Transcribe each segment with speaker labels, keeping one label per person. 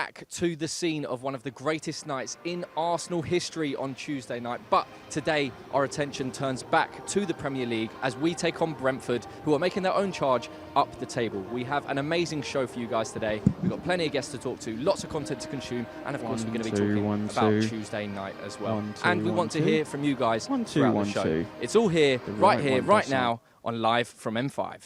Speaker 1: Back to the scene of one of the greatest nights in Arsenal history on Tuesday night. But today, our attention turns back to the Premier League as we take on Brentford, who are making their own charge up the table. We have an amazing show for you guys today. We've got plenty of guests to talk to, lots of content to consume, and of course, we're going to be talking about Tuesday night as well. And we want to hear from you guys throughout the show. It's all here, right now, on Live from M5.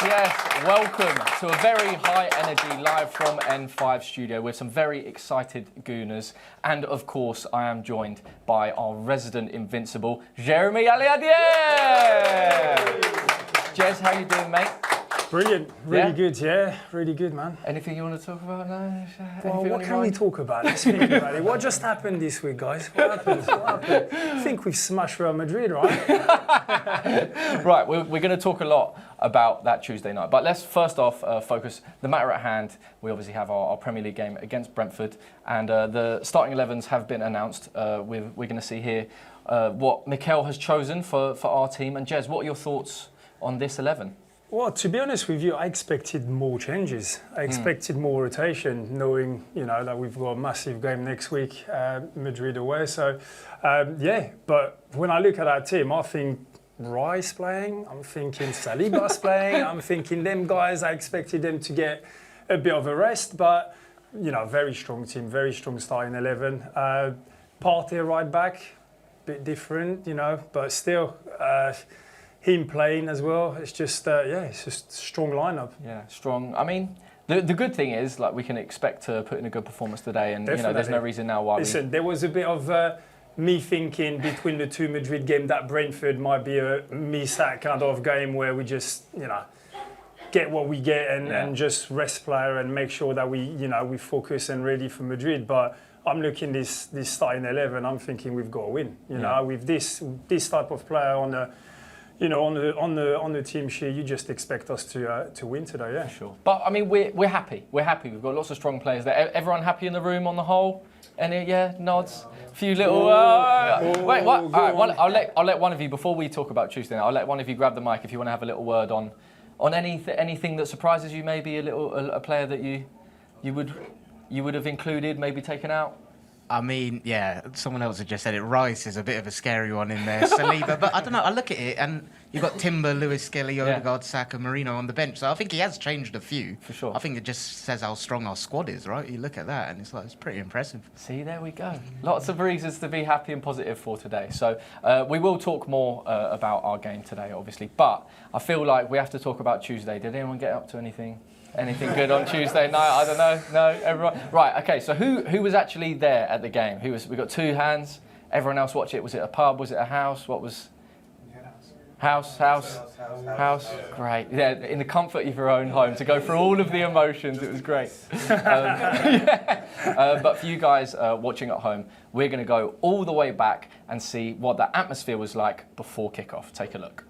Speaker 1: Yes. Welcome to a very high energy live from N5 studio with some very excited Gooners. And of course, I am joined by our resident invincible, Jeremy Aliadier. Jez, how you doing, mate?
Speaker 2: Brilliant, really good, really good, man.
Speaker 1: Anything you want to talk about now?
Speaker 2: Well, what can we talk about? Let's think about it. What just happened this week, guys? What happened? I think we've smashed Real Madrid, right?
Speaker 1: Right, we're going to talk a lot about that Tuesday night. But let's first off focus the matter at hand. We obviously have our Premier League game against Brentford, and the starting 11s have been announced. We're going to see here what Mikel has chosen for our team. And Jez, what are your thoughts on this 11?
Speaker 2: Well, to be honest with you, I expected more changes. I expected more rotation, knowing that we've got a massive game next week, Madrid away. So, But when I look at our team, I think Rice playing. I'm thinking Saliba's playing. I'm thinking them guys. I expected them to get a bit of a rest, but very strong team, very strong starting 11. Partey right back, bit different, but still. Him playing as well. It's just, it's just a strong lineup.
Speaker 1: Yeah, strong. I mean, the good thing is, like, we can expect to put in a good performance today, and
Speaker 2: Definitely.
Speaker 1: There's no reason now why.
Speaker 2: Listen, there was a bit of me thinking between the two Madrid games that Brentford might be a miss-out kind of game where we just, get what we get and just rest player and make sure that we focus and ready for Madrid. But I'm looking this starting 11. I'm thinking we've got to win. With this type of player on the. On the team sheet, you just expect us to win today, yeah.
Speaker 1: Sure. But I mean, we're happy. We're happy. We've got lots of strong players there. Everyone happy in the room on the whole? Any nods? A few little. Wait, what? All right, I'll let one of you, before we talk about Tuesday night, I'll let one of you grab the mic if you want to have a little word on anything that surprises you. Maybe a player that you would have included, maybe taken out.
Speaker 3: I mean, someone else had just said it. Rice is a bit of a scary one in there. Saliba, but I don't know. I look at it and you've got Timber, Lewis, Skelly, Odegaard, Saka, Marino on the bench. So I think he has changed a few.
Speaker 1: For sure.
Speaker 3: I think it just says how strong our squad is, right? You look at that and it's pretty impressive.
Speaker 1: See, there we go. Lots of reasons to be happy and positive for today. So we will talk more about our game today, obviously. But I feel like we have to talk about Tuesday. Did anyone get up to anything good on Tuesday night? I don't know. No, everyone. Right. Okay. So who was actually there at the game? We got two hands. Everyone else watched it. Was it a pub? Was it a house? What was? House. Great. Yeah, in the comfort of your own home to go through all of the emotions. It was great. But for you guys watching at home, we're going to go all the way back and see what the atmosphere was like before kickoff. Take a look.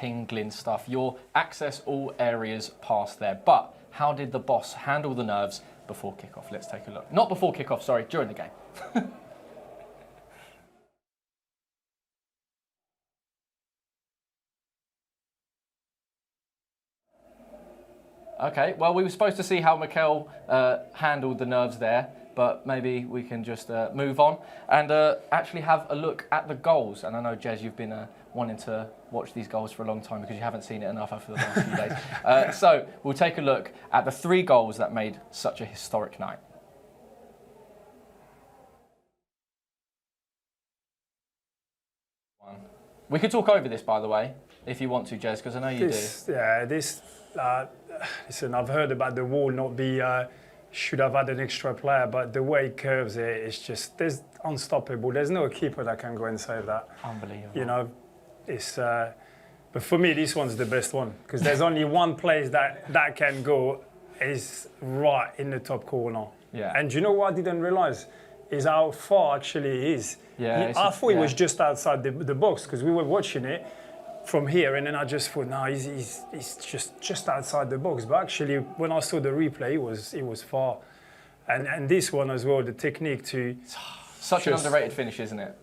Speaker 1: tingling stuff. Your access all areas past there. But how did the boss handle the nerves before kickoff? Let's take a look. Not before kickoff, sorry, during the game. Okay, well, we were supposed to see how Mikel handled the nerves there, but maybe we can just move on and actually have a look at the goals. And I know, Jez, you've been wanting to watch these goals for a long time because you haven't seen it enough over the last few days. So we'll take a look at the 3 goals that made such a historic night. We could talk over this, by the way, if you want to, Jez, because I know you do.
Speaker 2: Yeah, this... listen, I've heard about the wall not be... should have had an extra player, but the way it curves it, it's just... There's unstoppable. There's no keeper that can go and save that.
Speaker 1: Unbelievable.
Speaker 2: You know, it's... but for me, this one's the best one, because there's only one place that can go, is right in the top corner.
Speaker 1: Yeah.
Speaker 2: And you know what I didn't realise? Is how far actually it is.
Speaker 1: Yeah,
Speaker 2: I thought it was just outside the box, because we were watching it from here, and then I just thought, no, he's just outside the box. But actually, when I saw the replay, it was far. And this one as well, the technique to...
Speaker 1: Such an underrated finish, isn't it?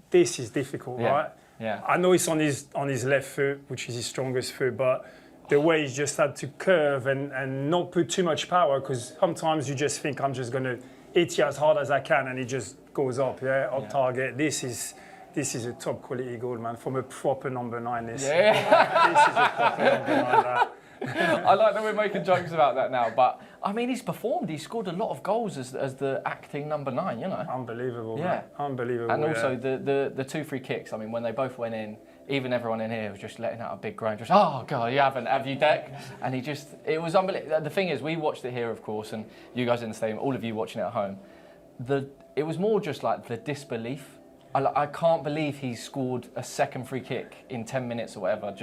Speaker 2: This is difficult, right?
Speaker 1: Yeah.
Speaker 2: I know it's on his left foot, which is his strongest foot, but the way he's just had to curve and not put too much power, because sometimes you just think, I'm just going to hit you as hard as I can, and it just goes up, target. This is a top quality goal, man, from a proper number 9. This is a proper number 9. That.
Speaker 1: I like that we're making jokes about that now, but I mean, he's performed. He's scored a lot of goals as the acting number 9. You know,
Speaker 2: unbelievable. Yeah, man. Unbelievable.
Speaker 1: And also the 2 free kicks. I mean, when they both went in, even everyone in here was just letting out a big groan. Just, oh God, you haven't, have you, Dec? And it was unbelievable. The thing is, we watched it here, of course, and you guys in the stadium, all of you watching it at home. It was more just like the disbelief. I can't believe he scored a second free kick in 10 minutes or whatever.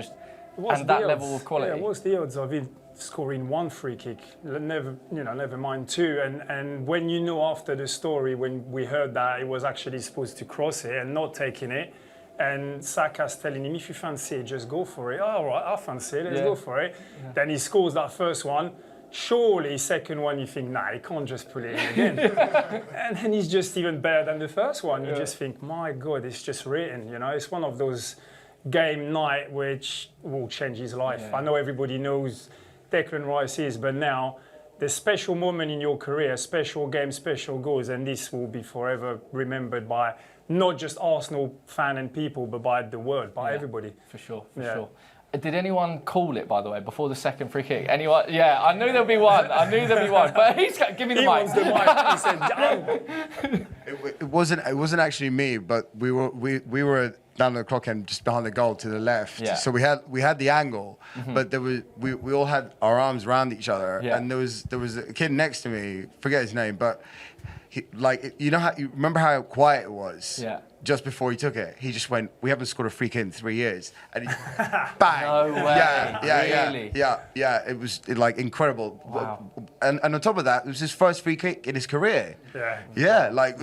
Speaker 1: And that level of quality.
Speaker 2: Yeah, what's the odds of him scoring 1 free kick? Never mind 2. And when you know after the story, when we heard that he was actually supposed to cross it and not taking it, and Saka's telling him, if you fancy it, just go for it. Oh, all right, I fancy it, let's go for it. Yeah. Then he scores that first one. Surely, second one, you think, nah, he can't just put it in again. And then he's just even better than the first one. You just think, my God, it's just written. You know, it's one of those game night which will change his life. Yeah. I know everybody knows Declan Rice is, but now the special moment in your career, special game, special goals, and this will be forever remembered by not just Arsenal fan and people, but by the world, by everybody.
Speaker 1: For sure, for sure. Did anyone call it, by the way, before the second free kick? Anyone? Yeah, I knew there'd be one. But he's got, give me the mic.
Speaker 2: He said,
Speaker 4: it wasn't actually me, but we were down the clock end just behind the goal to the left.
Speaker 1: Yeah.
Speaker 4: So we had the angle, but we all had our arms around each other, and there was a kid next to me, forget his name, but he, like, you remember how quiet it was?
Speaker 1: Yeah.
Speaker 4: Just before he took it, he just went, "We haven't scored a free kick in 3 years," and he, bang!
Speaker 1: No way. Really?
Speaker 4: Yeah. It was like incredible.
Speaker 1: Wow.
Speaker 4: And on top of that, it was his first free kick in his career. Like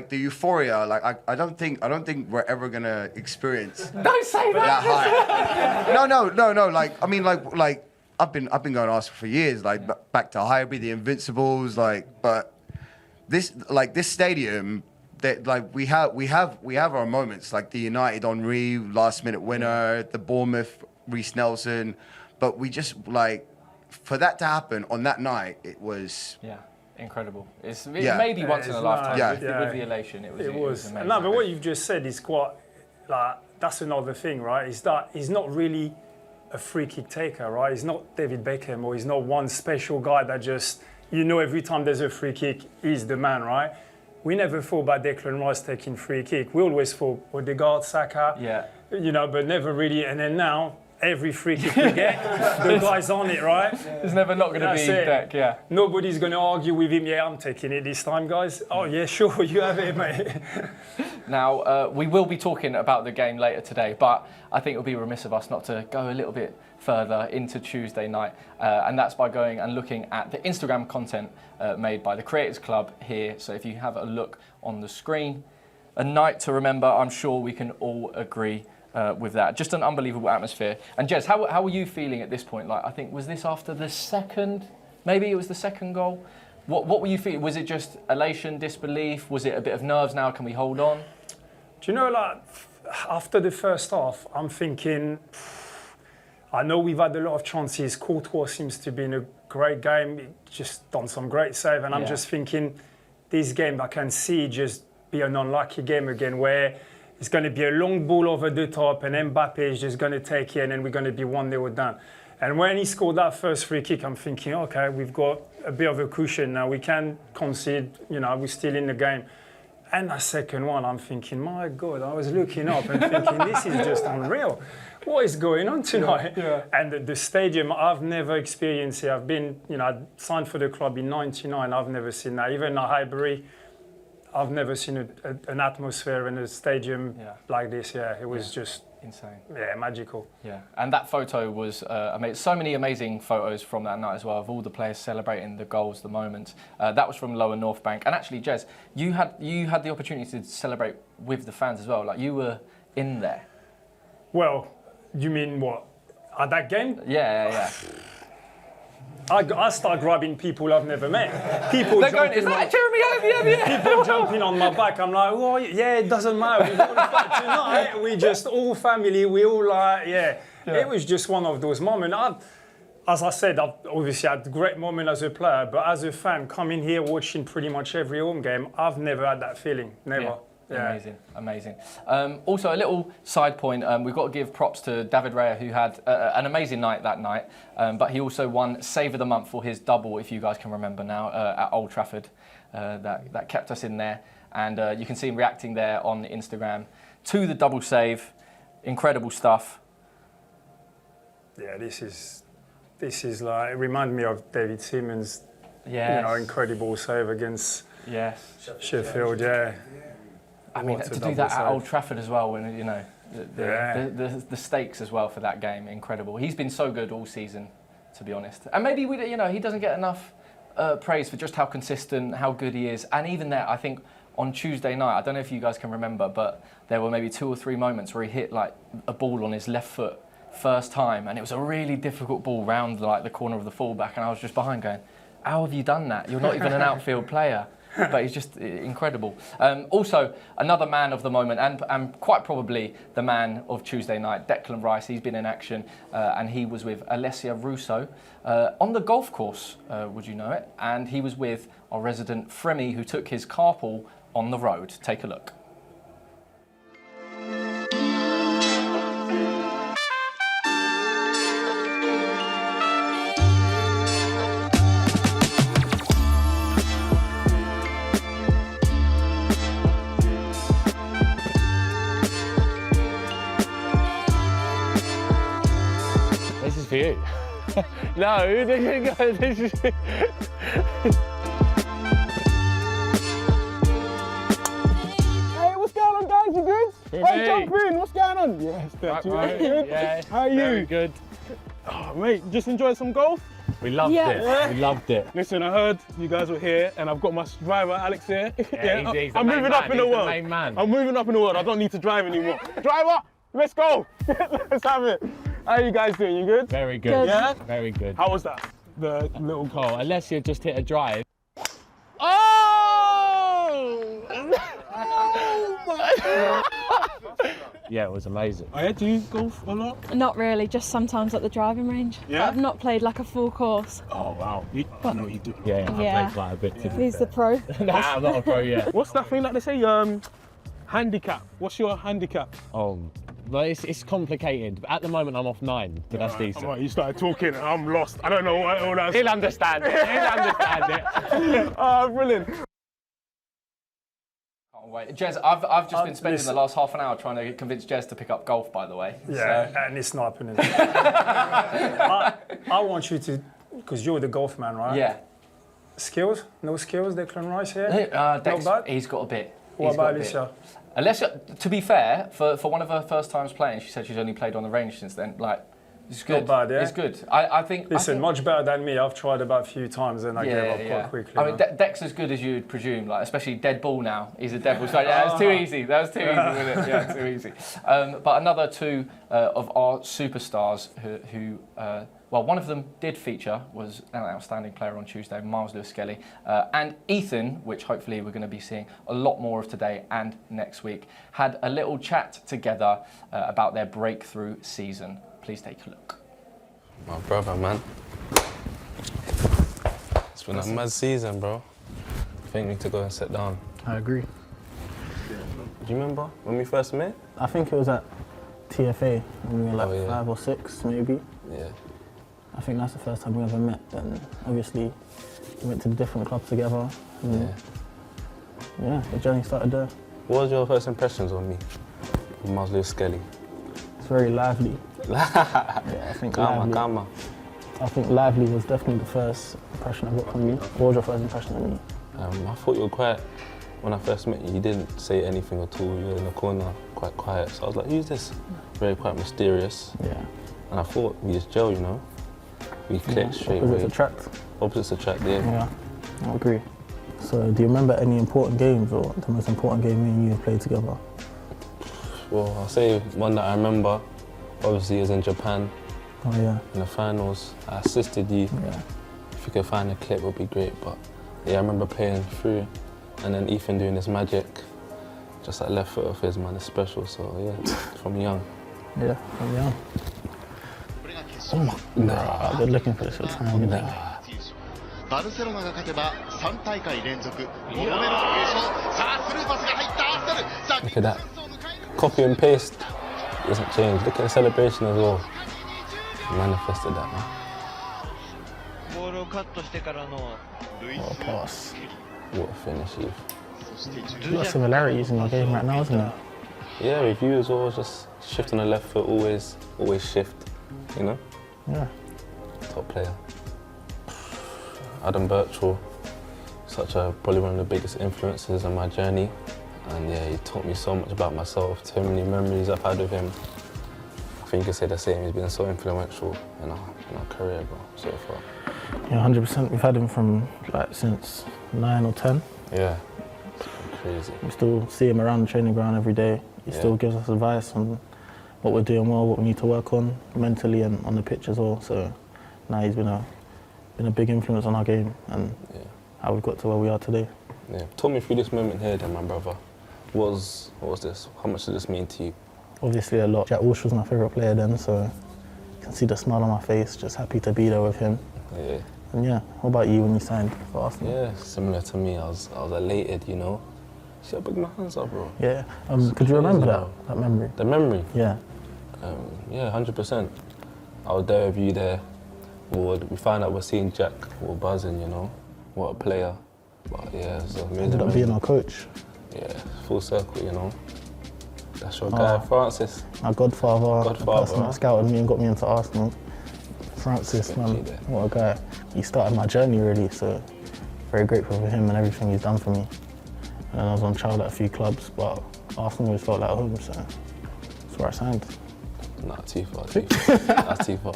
Speaker 4: the euphoria. Like I don't think we're ever gonna experience.
Speaker 1: Don't say that.
Speaker 4: High. No. Like I mean, like I've been going to Arsenal for years. Like back to Highbury, the Invincibles. But this stadium. That, like we have our moments, like the United Henry last minute winner, the Bournemouth Reece Nelson, but we just for that to happen on that night, it was
Speaker 1: incredible. It's maybe once in a lifetime with the elation. It was amazing.
Speaker 2: No, but what you've just said is quite that's another thing, right? Is that he's not really a free kick taker, right? He's not David Beckham, or he's not one special guy that just every time there's a free kick, he's the man, right? We never thought about Declan Rice taking free kick. We always thought Odegaard, Saka, but never really. And then now, every free kick we get, the guy's on it, right?
Speaker 1: It's never not going to be Dec,
Speaker 2: Nobody's going to argue with him, I'm taking it this time, guys. Oh, yeah, sure, you have it, mate.
Speaker 1: Now, we will be talking about the game later today, but I think it would be remiss of us not to go a little bit further into Tuesday night, and that's by going and looking at the Instagram content made by the Creators Club here. So if you have a look on the screen, a night to remember, I'm sure we can all agree with that. Just an unbelievable atmosphere. And Jez, how were you feeling at this point? Like, I think, was this after the second? Maybe it was the second goal. What were you feeling? Was it just elation, disbelief? Was it a bit of nerves now? Can we hold on?
Speaker 2: Do you know, like, after the first half, I'm thinking, I know we've had a lot of chances. Courtois seems to be in a great game. He just done some great save. And I'm just thinking, this game, I can see just be an unlucky game again where it's going to be a long ball over the top and Mbappe is just going to take it and then we're going to be 1-0 down. And when he scored that first free kick, I'm thinking, okay, we've got a bit of a cushion now. We can concede, you know, we're still in the game. And that second one, I'm thinking, my God, I was looking up and thinking, this is just unreal. What is going on tonight? Yeah. And the stadium, I've never experienced it. I've been, you know, I signed for the club in '99. I've never seen that. Even at Highbury, I've never seen an atmosphere in a stadium like this. Yeah, it was just
Speaker 1: insane.
Speaker 2: Yeah, magical.
Speaker 1: Yeah, and that photo was amazing. So many amazing photos from that night as well of all the players celebrating the goals, the moments. That was from Lower North Bank. And actually, Jez, you had the opportunity to celebrate with the fans as well. Like, you were in there.
Speaker 2: Well, you mean what? At that game?
Speaker 1: Yeah.
Speaker 2: I start grabbing people I've never met. People
Speaker 1: They're going, is that Jeremy Ovie?
Speaker 2: People jumping on my back. I'm like, oh, yeah, it doesn't matter. We've all back tonight. We just all family. We all like, yeah. It was just one of those moments. As I said, I've obviously had a great moment as a player, but as a fan, coming here, watching pretty much every home game, I've never had that feeling. Never.
Speaker 1: Yeah. Amazing. Also, a little side point, we've got to give props to David Raya, who had an amazing night that night, but he also won Save of the Month for his double, if you guys can remember now, at Old Trafford. That kept us in there, and you can see him reacting there on Instagram to the double save. Incredible stuff.
Speaker 2: Yeah, this is like, it reminded me of David Seaman's incredible save against Sheffield. Yeah.
Speaker 1: I mean, to do that at Old Trafford as well, when the stakes as well for that game, incredible. He's been so good all season, to be honest. And maybe he doesn't get enough praise for just how consistent, how good he is. And even there, I think on Tuesday night, I don't know if you guys can remember, but there were maybe 2 or 3 moments where he hit like a ball on his left foot first time, and it was a really difficult ball round like the corner of the fullback, and I was just behind going, how have you done that? You're not even an outfield player. But he's just incredible. Also, another man of the moment, and quite probably the man of Tuesday night, Declan Rice. He's been in action, and he was with Alessia Russo on the golf course, would you know it? And he was with our resident Fremy, who took his carpool on the road. Take a look.
Speaker 5: For you. No, this is. Hey, what's going on, guys? You good? Hey, jump in. What's going on? Yes, that's right. Yeah. How are you? Very good. Oh, mate, just enjoyed some golf. We loved it. We loved it. Listen, I heard you guys were here, and I've got my driver, Alex, here.
Speaker 6: He's
Speaker 5: I'm moving up in the world. I'm moving up in the world. I don't need to drive anymore. Driver, let's go. Let's have it. How are you guys doing? You good?
Speaker 6: Very good.
Speaker 5: Yeah?
Speaker 6: Very good.
Speaker 5: How was that? The little
Speaker 6: goal. Alessia just hit a drive.
Speaker 5: Oh! Oh my!
Speaker 6: Yeah, it was amazing.
Speaker 5: Do you golf a lot?
Speaker 7: Not really, just sometimes at the driving range.
Speaker 5: Yeah?
Speaker 7: But I've not played like a full course.
Speaker 5: Oh wow, I know what you do.
Speaker 6: Yeah, I played quite a bit.
Speaker 7: He's the pro.
Speaker 6: Nah, I'm not a pro yet.
Speaker 5: What's that thing that they say? Handicap. What's your handicap?
Speaker 6: Well, it's complicated, but at the moment I'm off 9, but that's decent.
Speaker 5: Right, you started talking and I'm lost. I don't know what all that is.
Speaker 6: He'll understand it.
Speaker 5: Oh, brilliant.
Speaker 1: Can't wait. Jez, I've just been spending the last half an hour trying to convince Jez to pick up golf, by the way.
Speaker 2: Yeah, and it's not happening. I want you to, because you're the golf man, right?
Speaker 1: Yeah.
Speaker 2: Skills? No skills, Declan Rice here?
Speaker 1: Dex,
Speaker 2: not bad?
Speaker 1: he's got a bit.
Speaker 2: What about Alessia?
Speaker 1: Alessia, to be fair, for one of her first times playing, she said she's only played on the range since then. Like, It's good.
Speaker 2: Not bad, yeah?
Speaker 1: It's good. I think...
Speaker 2: Listen, much better than me. I've tried about a few times and I gave up quite quickly.
Speaker 1: I mean, Deck's as good as you'd presume, like, especially dead ball now. He's a dead ball striker. Yeah, that was too easy. That was too easy, wasn't it? Yeah, too easy. But another two of our superstars who well, one of them did feature, was an outstanding player on Tuesday, Miles Lewis-Skelly, and Ethan, which hopefully we're going to be seeing a lot more of today and next week, had a little chat together about their breakthrough season. Please take a look.
Speaker 8: My brother, man. It's been a mad season, bro. I think we need to go and sit down.
Speaker 9: I agree.
Speaker 8: Do you remember when we first met?
Speaker 9: I think it was at TFA when we were like 5 or 6, maybe.
Speaker 8: Yeah.
Speaker 9: I think that's the first time we ever met. And obviously, we went to the different clubs together. And yeah, the journey started there.
Speaker 8: What was your first impressions on me? Miles Lewis-Skelly.
Speaker 9: It's very lively. Yeah, I think lively. I think lively was definitely the first impression I got from you. What was your first impression of me?
Speaker 8: I thought you were quiet. When I first met you, you didn't say anything at all. You were in the corner, quite quiet. So I was like, who's this? Very quite mysterious.
Speaker 9: Yeah.
Speaker 8: And I thought we just gel, you know? We clicked straight away.
Speaker 9: Opposites attract.
Speaker 8: Opposites attract, yeah.
Speaker 9: Yeah, I agree. So do you remember any important games or the most important game me and you have played together?
Speaker 8: Well, I'll say one that I remember, obviously, is in Japan.
Speaker 9: Oh yeah.
Speaker 8: In the finals. I assisted you.
Speaker 9: Yeah.
Speaker 8: If you could find a clip, it would be great. But yeah, I remember playing through and then Ethan doing his magic. Just that left foot of his, man, is special. So yeah, from young.
Speaker 9: Yeah, from young.
Speaker 8: Oh my,
Speaker 9: I've been looking for this for time.
Speaker 10: バルセロナが勝てば3大会連続5度目の優勝。さあスルーパスが入ったアーセナル。
Speaker 8: Look at that. Copy and paste doesn't change. Look at the celebration as well. Manifested that, man.
Speaker 10: ボールをカットしてからの
Speaker 9: What a pass.
Speaker 8: What a finish, Eve.
Speaker 9: There's a lot of similarities in your game right now, isn't there?
Speaker 8: Yeah, with you as well, just shift on the left foot, always shift, you know?
Speaker 9: Yeah.
Speaker 8: Top player. Adam Birchall, probably one of the biggest influences on my journey. And yeah, he taught me so much about myself, so many memories I've had with him. I think you could say the same, he's been so influential in our career, bro, so far.
Speaker 9: Yeah, 100%. We've had him from like since 9 or 10.
Speaker 8: Yeah, it's crazy.
Speaker 9: We still see him around the training ground every day. He still gives us advice on what we're doing well, what we need to work on mentally and on the pitch as well. So now he's been a big influence on our game and how we've got to where we are today.
Speaker 8: Yeah, talk me through this moment here then, my brother. What was this? How much did this mean to you?
Speaker 9: Obviously a lot. Jack Walsh was my favourite player then, so you can see the smile on my face, just happy to be there with him.
Speaker 8: Yeah.
Speaker 9: And yeah, what about you when you signed for Arsenal?
Speaker 8: Yeah, similar to me. I was elated, you know. See how big my hands are, bro.
Speaker 9: Yeah. Could you remember that memory?
Speaker 8: The memory?
Speaker 9: Yeah.
Speaker 8: Yeah, 100%. I was there with you there. We found out we're seeing Jack. We were buzzing, you know. What a player. But yeah, it was amazing.
Speaker 9: Ended up being our coach.
Speaker 8: Yeah, full circle, you know. That's your guy, Francis.
Speaker 9: My godfather, the person
Speaker 8: huh?
Speaker 9: that scouted me and got me into Arsenal. Francis, man, what a guy. He started my journey really, so very grateful for him and everything he's done for me. And then I was on trial at a few clubs, but Arsenal always felt like home, so that's where I signed.
Speaker 8: Nah, too far. That's too far.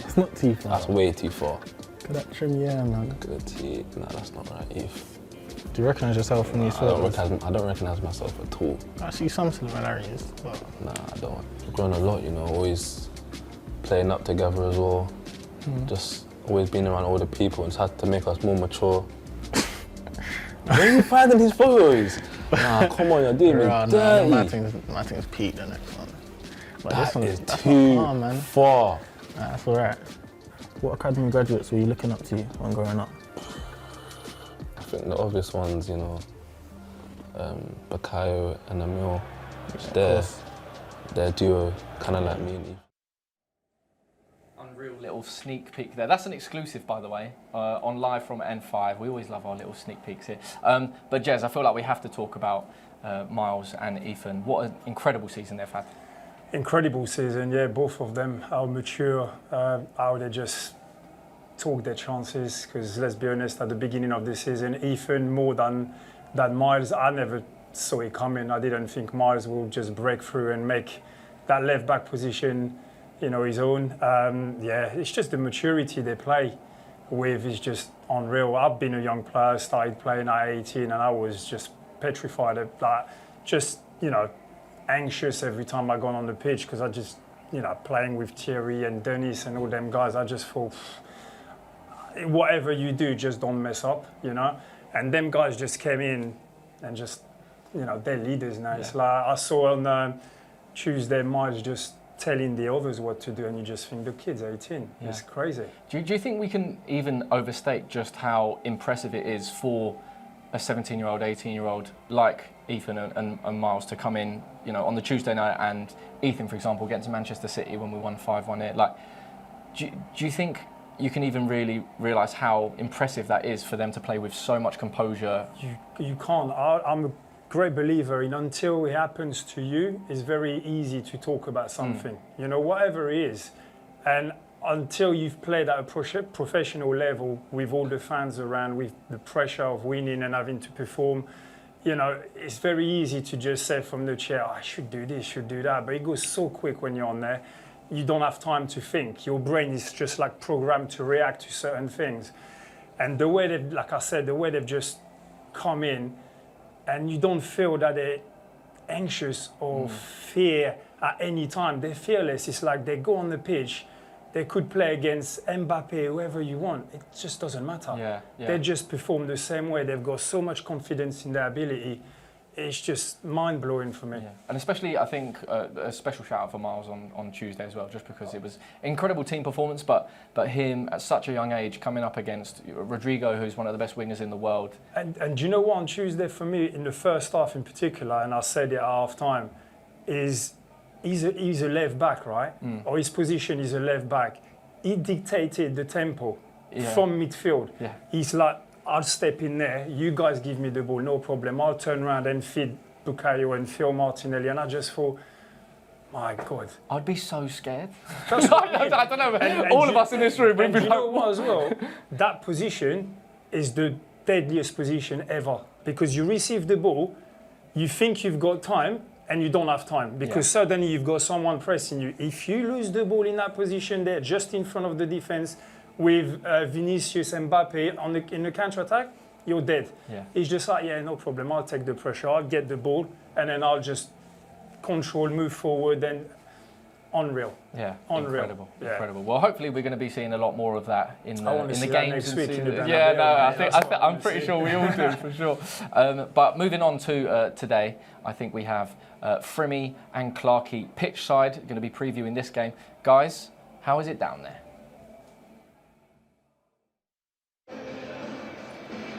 Speaker 9: It's not too far.
Speaker 8: That's way too far.
Speaker 9: Look at that trim, yeah, man.
Speaker 8: Good teeth. Nah, that's not right, Eve.
Speaker 9: Do you recognise yourself when you saw it?
Speaker 8: I don't recognise myself at all.
Speaker 9: I see some similarities, but...
Speaker 8: Nah, I don't. We've grown a lot, you know, always playing up together as well. Just always being around older people and it's had to make us more mature. Where are you finding these photos? Nah, come on, you're doing me dirty.
Speaker 9: My thing's peaked, the next one. But
Speaker 8: that's
Speaker 9: too
Speaker 8: far.
Speaker 9: Nah, that's all right. What academy graduates were you looking up to when growing up?
Speaker 8: I think the obvious ones, you know, Bakayo and Emil, their duo, kind of like me and Eve.
Speaker 1: Unreal little sneak peek there. That's an exclusive, by the way, on Live from N5. We always love our little sneak peeks here. But Jez, I feel like we have to talk about Miles and Ethan. What an incredible season they've had.
Speaker 2: Incredible season, yeah, both of them, how mature, how they just took their chances, because let's be honest, at the beginning of the season, Ethan more than Miles, I never saw it coming. I didn't think Miles would just break through and make that left back position his own. It's just the maturity they play with is just unreal. I've been a young player, started playing at 18, and I was just petrified of anxious every time I got on the pitch because I just, playing with Thierry and Dennis and all them guys, I just thought, whatever you do, just don't mess up, And them guys just came in and just, they're leaders now. Yeah. It's like I saw on Tuesday, Miles just telling the others what to do, and you just think the kid's 18. Yeah. It's crazy.
Speaker 1: Do you think we can even overstate just how impressive it is for a 17-year-old, 18-year-old like Ethan and Miles to come in, on the Tuesday night, and Ethan, for example, getting to Manchester City when we won 5-1 here? Like, do you think you can even really realise how impressive that is for them to play with so much composure?
Speaker 2: You can't. I'm a great believer in until it happens to you, it's very easy to talk about something, whatever it is. And until you've played at a professional level with all the fans around, with the pressure of winning and having to perform, it's very easy to just say from the chair, I should do this, should do that. But it goes so quick when you're on there. You don't have time to think. Your brain is just like programmed to react to certain things. And the way they've, like I said, the way they've just come in, and you don't feel that they're anxious or fear at any time. They're fearless. It's like they go on the pitch, they could play against Mbappe, whoever you want. It just doesn't matter.
Speaker 1: Yeah.
Speaker 2: They just perform the same way. They've got so much confidence in their ability. It's just mind-blowing for me. Yeah.
Speaker 1: And especially, I think, a special shout-out for Miles on Tuesday as well, just because it was incredible team performance, but him, at such a young age, coming up against Rodrigo, who's one of the best wingers in the world.
Speaker 2: And do you know what, on Tuesday, for me, in the first half in particular, and I said it at half-time, is he's a left-back, right? Or his position is a left-back. He dictated the tempo from midfield. Yeah. He's like, I'll step in there, you guys give me the ball, no problem. I'll turn around and feed Bukayo and Phil Martinelli. And I just thought, my God.
Speaker 1: I'd be so scared. I don't know, all of us in this room would be like,
Speaker 2: you know what as well? That position is the deadliest position ever. Because you receive the ball, you think you've got time, and you don't have time. Because suddenly you've got someone pressing you. If you lose the ball in that position there, just in front of the defense, with Vinicius and Mbappe in the counter-attack, you're dead. Yeah. It's just like, no problem, I'll take the pressure, I'll get the ball, and then I'll just control, move forward, and unreal.
Speaker 1: Yeah, unreal. Incredible. Well, hopefully we're going to be seeing a lot more of that in the games. I'm pretty sure we all do, for sure. But moving on to today, I think we have Frimmy and Clarkey pitch side going to be previewing this game. Guys, how is it down there?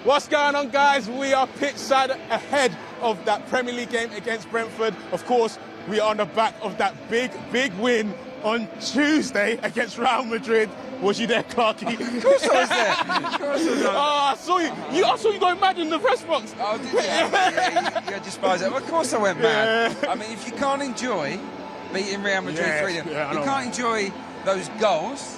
Speaker 5: What's going on, guys? We are pitch side ahead of that Premier League game against Brentford. Of course, we are on the back of that big win on Tuesday against Real Madrid. Was you there, Clarkey?
Speaker 11: Of course I was there. Of course I was there.
Speaker 5: I saw you. I saw you going mad in the press box.
Speaker 11: Oh, did you? Yeah, you despise it. Well, of course I went mad. I mean, if you can't enjoy beating Real Madrid 3-0, you can't enjoy those goals,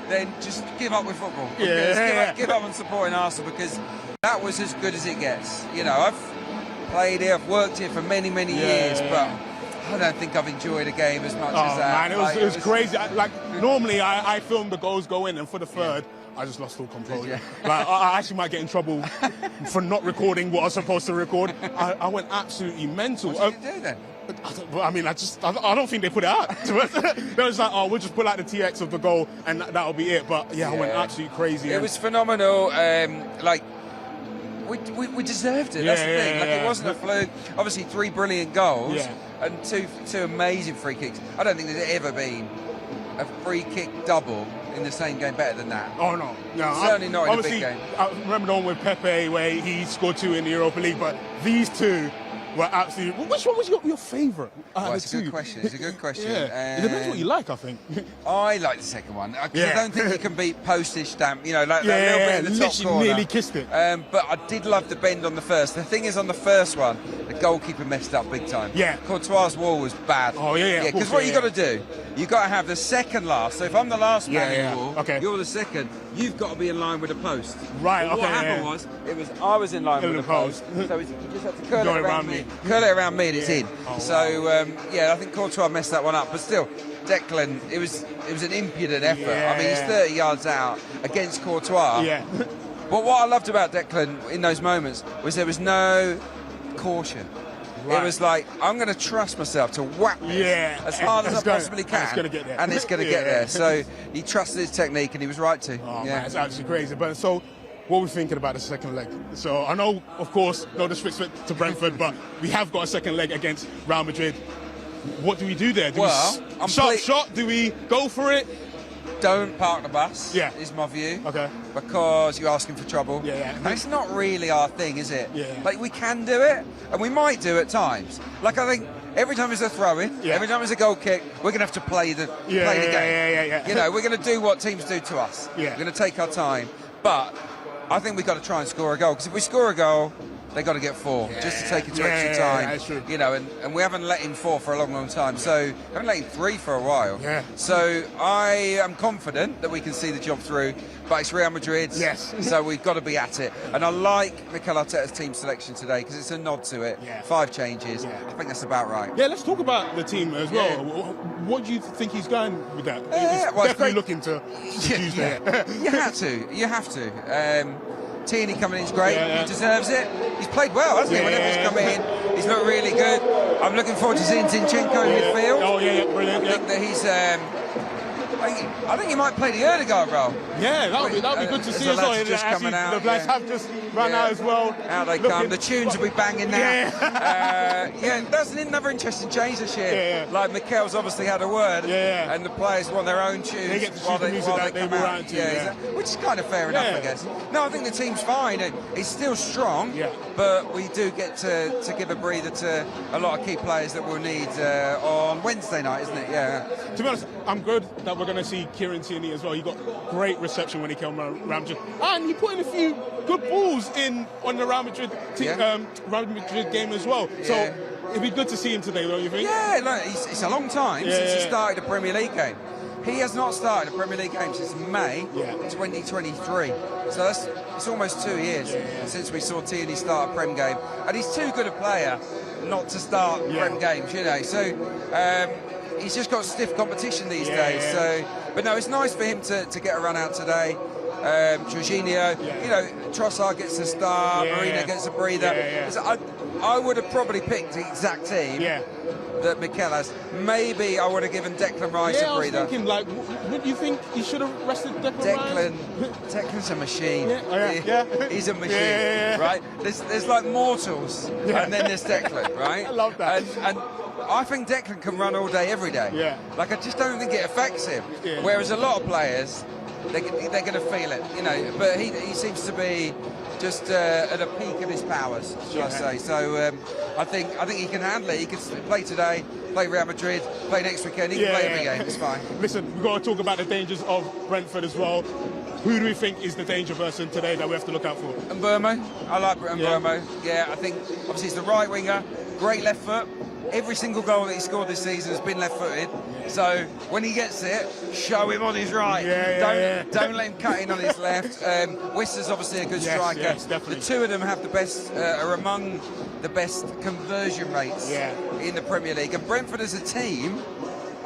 Speaker 11: then just give up with football. Give up on supporting Arsenal, because that was as good as it gets. I've played here, I've worked here for many years, but I don't think I've enjoyed a game as much as that.
Speaker 5: Man, it was crazy. Normally I film the goals go in, and for the third, I just lost all composure. I actually might get in trouble for not recording what I was supposed to record. I went absolutely mental.
Speaker 11: What did you do then?
Speaker 5: I don't think they put it out. They was like, we'll just pull out the TX of the goal and that'll be it. But I went absolutely crazy.
Speaker 11: It was phenomenal. We deserved it. That's the thing. It wasn't a fluke. Obviously, 3 brilliant goals and two amazing free kicks. I don't think there's ever been a free kick double in the same game better than that.
Speaker 5: Oh no,
Speaker 11: certainly not in a big game.
Speaker 5: I remember the one with Pepe where he scored 2 in the Europa League, but these two were absolutely. Which one was your favourite?
Speaker 11: It's a good question. It's a good question.
Speaker 5: It depends what you like, I think.
Speaker 11: I like the second one, because I don't think you can beat postage stamp. That little bit in the top corner.
Speaker 5: Nearly kissed it.
Speaker 11: But I did love the bend on the first. The thing is, on the first one, the goalkeeper messed up big time.
Speaker 5: Yeah.
Speaker 11: Courtois' wall was bad.
Speaker 5: Oh yeah.
Speaker 11: Because what you got to do, you got to have the second last. So if I'm the last man in the wall, you're the second. You've got to be in line with the post.
Speaker 5: Right.
Speaker 11: But what happened was, I was in line with the post. So you just have to curl it around me. Curl it around me, and it's in. I think Courtois messed that one up. But still, Declan, it was an impudent effort. I mean, he's 30 yards out against Courtois.
Speaker 5: Yeah.
Speaker 11: But what I loved about Declan in those moments was there was no caution. Right. It was like, I'm going to trust myself to whack this as hard as I possibly can.
Speaker 5: And it's going to get there.
Speaker 11: And it's going to get there. So he trusted his technique and he was right to.
Speaker 5: Oh, man, it's absolutely crazy. But so, what are we thinking about the second leg? So I know, of course, no disrespect to Brentford, but we have got a second leg against Real Madrid. What do we do there? Do we shot? Do we go for it?
Speaker 11: Don't park the bus, is my view.
Speaker 5: Okay.
Speaker 11: Because you're asking for trouble.
Speaker 5: Yeah.
Speaker 11: And it's not really our thing, is it?
Speaker 5: Yeah.
Speaker 11: Like, we can do it, and we might do at times. Like, I think every time there's a throw-in, every time there's a goal kick, we're going to have to play the game.
Speaker 5: Yeah.
Speaker 11: You know, we're going to do what teams do to us.
Speaker 5: Yeah.
Speaker 11: We're going to take our time. But I think we've got to try and score a goal, because if we score a goal, they got to get 4 just to take it to extra time.
Speaker 5: That's true.
Speaker 11: You know, and we haven't let him 4 for a long time. So we haven't let him 3 for a while.
Speaker 5: Yeah.
Speaker 11: So I am confident that we can see the job through. But it's Real Madrid.
Speaker 5: Yes.
Speaker 11: So we've got to be at it. And I like Mikel Arteta's team selection today because it's a nod to it.
Speaker 5: Yeah.
Speaker 11: 5 changes. I think that's about right.
Speaker 5: Yeah, let's talk about the team as well. What do you think he's going with that? He's definitely looking to use that.
Speaker 11: You have to. Tierney coming in is great. He deserves it. He's played well, hasn't he? Whenever he's come in, he's looked really good. I'm looking forward to seeing Zinchenko in midfield.
Speaker 5: Oh, brilliant.
Speaker 11: I think that he's. I think he might play the Ødegaard role.
Speaker 5: Yeah, that would be good to see as well.
Speaker 11: Just coming out.
Speaker 5: The blacks have just run out as well.
Speaker 11: Out they come. The tunes will be banging now. That's another interesting change this year. Like Mikel's obviously had a word, and the players want their own tunes.
Speaker 5: They get to
Speaker 11: while
Speaker 5: choose the music that they
Speaker 11: come
Speaker 5: will
Speaker 11: out.
Speaker 5: out to.
Speaker 11: Which is kind of fair enough, I guess. No, I think the team's fine. It's still strong, but we do get to give a breather to a lot of key players that we'll need on Wednesday night, isn't it? Yeah.
Speaker 5: To be honest, I'm good that we're going to see Kieran Tierney as well. He got great reception when he came on Real Madrid, and he put in a few good balls in on the Real Madrid game as well. So it'd be good to see him today, don't you think?
Speaker 11: Yeah, look, it's a long time since he started a Premier League game. He has not started a Premier League game since May 2023. So it's almost 2 years since we saw Tierney start a Prem game, and he's too good a player not to start Prem games, you know. So he's just got stiff competition these days. So, but no, it's nice for him to get a run out today. Jorginho, you know, Trossard gets a start, Marina gets a breather. I would have probably picked the exact team that Mikel has. Maybe I would have given Declan Rice a breather.
Speaker 5: I was thinking, like, would you think he should have rested Declan Rice?
Speaker 11: Declan's a machine. He's a machine, right? There's like mortals, and then there's Declan, right?
Speaker 5: I love that.
Speaker 11: And I think Declan can run all day, every day. Like, I just don't think it affects him. Whereas a lot of players, they're going to feel it, you know. But he seems to be just at a peak of his powers, shall I say. So I think he can handle it. He can play today, play Real Madrid, play next weekend. He can play every game. It's fine.
Speaker 5: Listen, we've got to talk about the dangers of Brentford as well. Who do we think is the danger person today that we have to look out for?
Speaker 11: Mbeumo. I like Mbeumo. I think obviously he's the right winger, great left foot. Every single goal that he scored this season has been left-footed. So when he gets it, show him on his right. Don't let him cut in on his left. Wissa's obviously a good striker.
Speaker 5: Yes, definitely.
Speaker 11: The two of them have the best, are among the best conversion rates in the Premier League. And Brentford as a team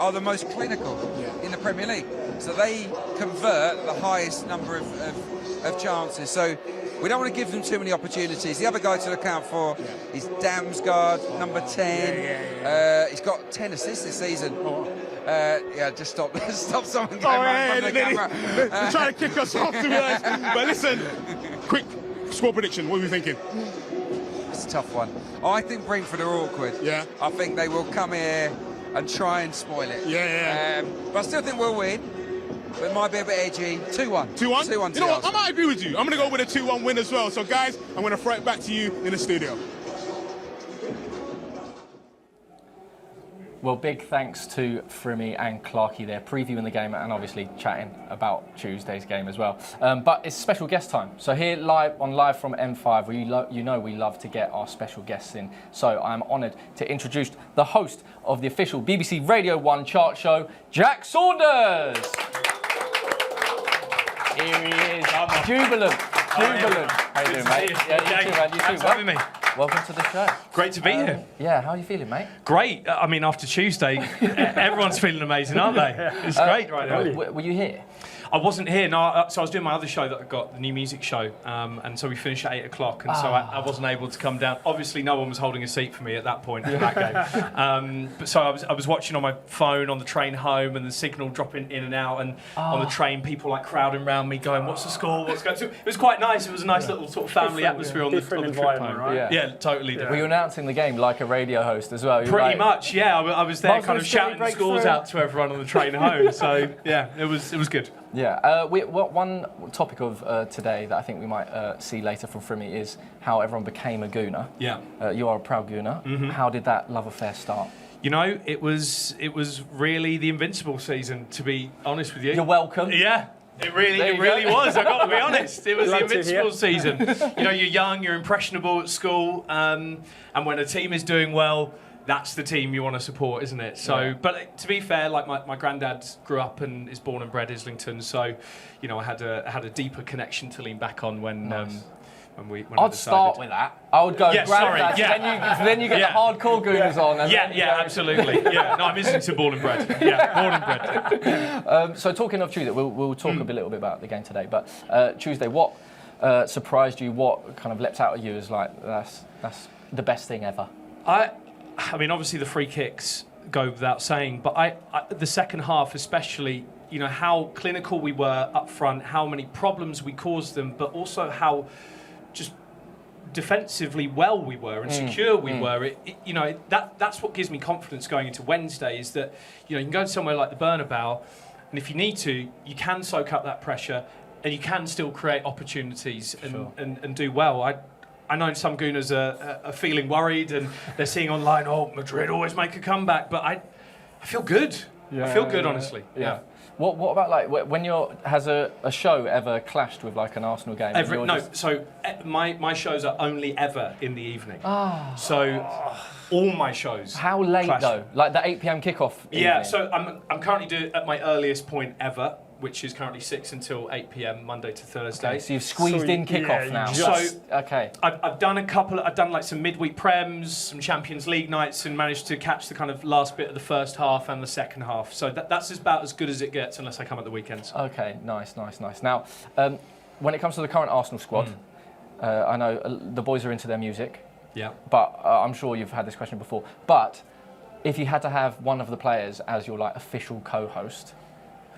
Speaker 11: are the most clinical in the Premier League. So they convert the highest number of chances. So we don't want to give them too many opportunities. The other guy to look out for is Damsgaard, number 10. He's got 10 assists this season. Just stop someone going around from the camera.
Speaker 5: They're trying to kick us off, to be honest. But listen, quick score prediction. What are we thinking?
Speaker 11: It's a tough one. I think Brentford are awkward. I think they will come here and try and spoil it. But I still think we'll win. But it might be a bit edgy. 2-1.
Speaker 5: 2-1?
Speaker 11: 2-1.
Speaker 5: You know what? I might agree with you. I'm going to go with a 2-1 win as well. So, guys, I'm going to throw it back to you in the studio.
Speaker 1: Well, big thanks to Frimmy and Clarkey there, previewing the game and obviously chatting about Tuesday's game as well. But it's special guest time. So here live from M5, you know we love to get our special guests in. So I'm honoured to introduce the host of the official BBC Radio 1 chart show, Jack Saunders.
Speaker 12: Here he is.
Speaker 1: Jubilant. How you doing, mate?
Speaker 12: You too, man.
Speaker 1: Thanks for having me. welcome to the show.
Speaker 12: Great to be here.
Speaker 1: Yeah, how are you feeling, mate?
Speaker 12: Great. I mean, after Tuesday, everyone's feeling amazing, aren't they? It's great right now.
Speaker 1: Were you here?
Speaker 12: I wasn't here. No, so I was doing my other show that I got, the new music show, and so we finished at 8 o'clock, and so I wasn't able to come down. Obviously, no one was holding a seat for me at that point in that game. But so I was watching on my phone on the train home, and the signal dropping in and out, and on the train, people like crowding around me, going, "What's the score? What's going?" So it was quite nice. It was a nice little sort of family atmosphere on the trip home.
Speaker 2: Right?
Speaker 12: Yeah, totally different.
Speaker 1: Were you announcing the game like a radio host as well?
Speaker 12: Pretty much, yeah. I was there, kind of shouting the scores out to everyone on the train home. So yeah, it was good.
Speaker 1: Yeah. One topic of today that I think we might see later from Frimmy is how everyone became a Gooner.
Speaker 12: Yeah.
Speaker 1: You are a proud Gooner.
Speaker 12: Mm-hmm.
Speaker 1: How did that love affair start?
Speaker 12: You know, it was really the Invincible season, to be honest with you.
Speaker 1: You're welcome.
Speaker 12: Yeah. It really was. I've got to be honest. It was the Invincible season. You know, you're young, you're impressionable at school, and when a team is doing well, that's the team you want to support, isn't it? So, yeah. But to be fair, like my granddad grew up and is born and bred Islington, so you know I had a deeper connection to lean back on when.
Speaker 1: Nice.
Speaker 12: When
Speaker 1: I'd start with that. I would go granddad.
Speaker 12: Yeah.
Speaker 1: Then you get the hardcore Gooners on. And
Speaker 12: absolutely. Yeah, no, I'm Islington born and bred. Yeah, born and bred.
Speaker 1: So talking of Tuesday, we'll talk a little bit about the game today. But Tuesday, what surprised you? What kind of leapt out at you as like that's the best thing ever?
Speaker 12: I mean, obviously the free kicks go without saying, but I the second half especially, you know, how clinical we were up front, how many problems we caused them, but also how just defensively well we were and secure we were. You know, that's what gives me confidence going into Wednesday, is that, you know, you can go to somewhere like the Bernabeu, and if you need to, you can soak up that pressure and you can still create opportunities and do well. I know some Gooners are feeling worried and they're seeing online, oh, Madrid always make a comeback, but I feel good. I feel good, honestly. Yeah.
Speaker 1: What about like when has a show ever clashed with like an Arsenal game?
Speaker 12: So my shows are only ever in the evening. So all my shows.
Speaker 1: How late
Speaker 12: clash.
Speaker 1: Though? Like the 8 p.m. kickoff.
Speaker 12: Yeah.
Speaker 1: Evening.
Speaker 12: So I'm currently doing at my earliest point ever, which is currently 6 until 8 p.m. Monday to Thursday.
Speaker 1: Okay, so you've squeezed in kickoff now.
Speaker 12: I've done I've done like some midweek prems, some Champions League nights, and managed to catch the kind of last bit of the first half and the second half. So that's about as good as it gets, unless I come at the weekends.
Speaker 1: Okay, nice. Now, when it comes to the current Arsenal squad, I know the boys are into their music.
Speaker 12: Yeah.
Speaker 1: But I'm sure you've had this question before. But if you had to have one of the players as your like official co-host,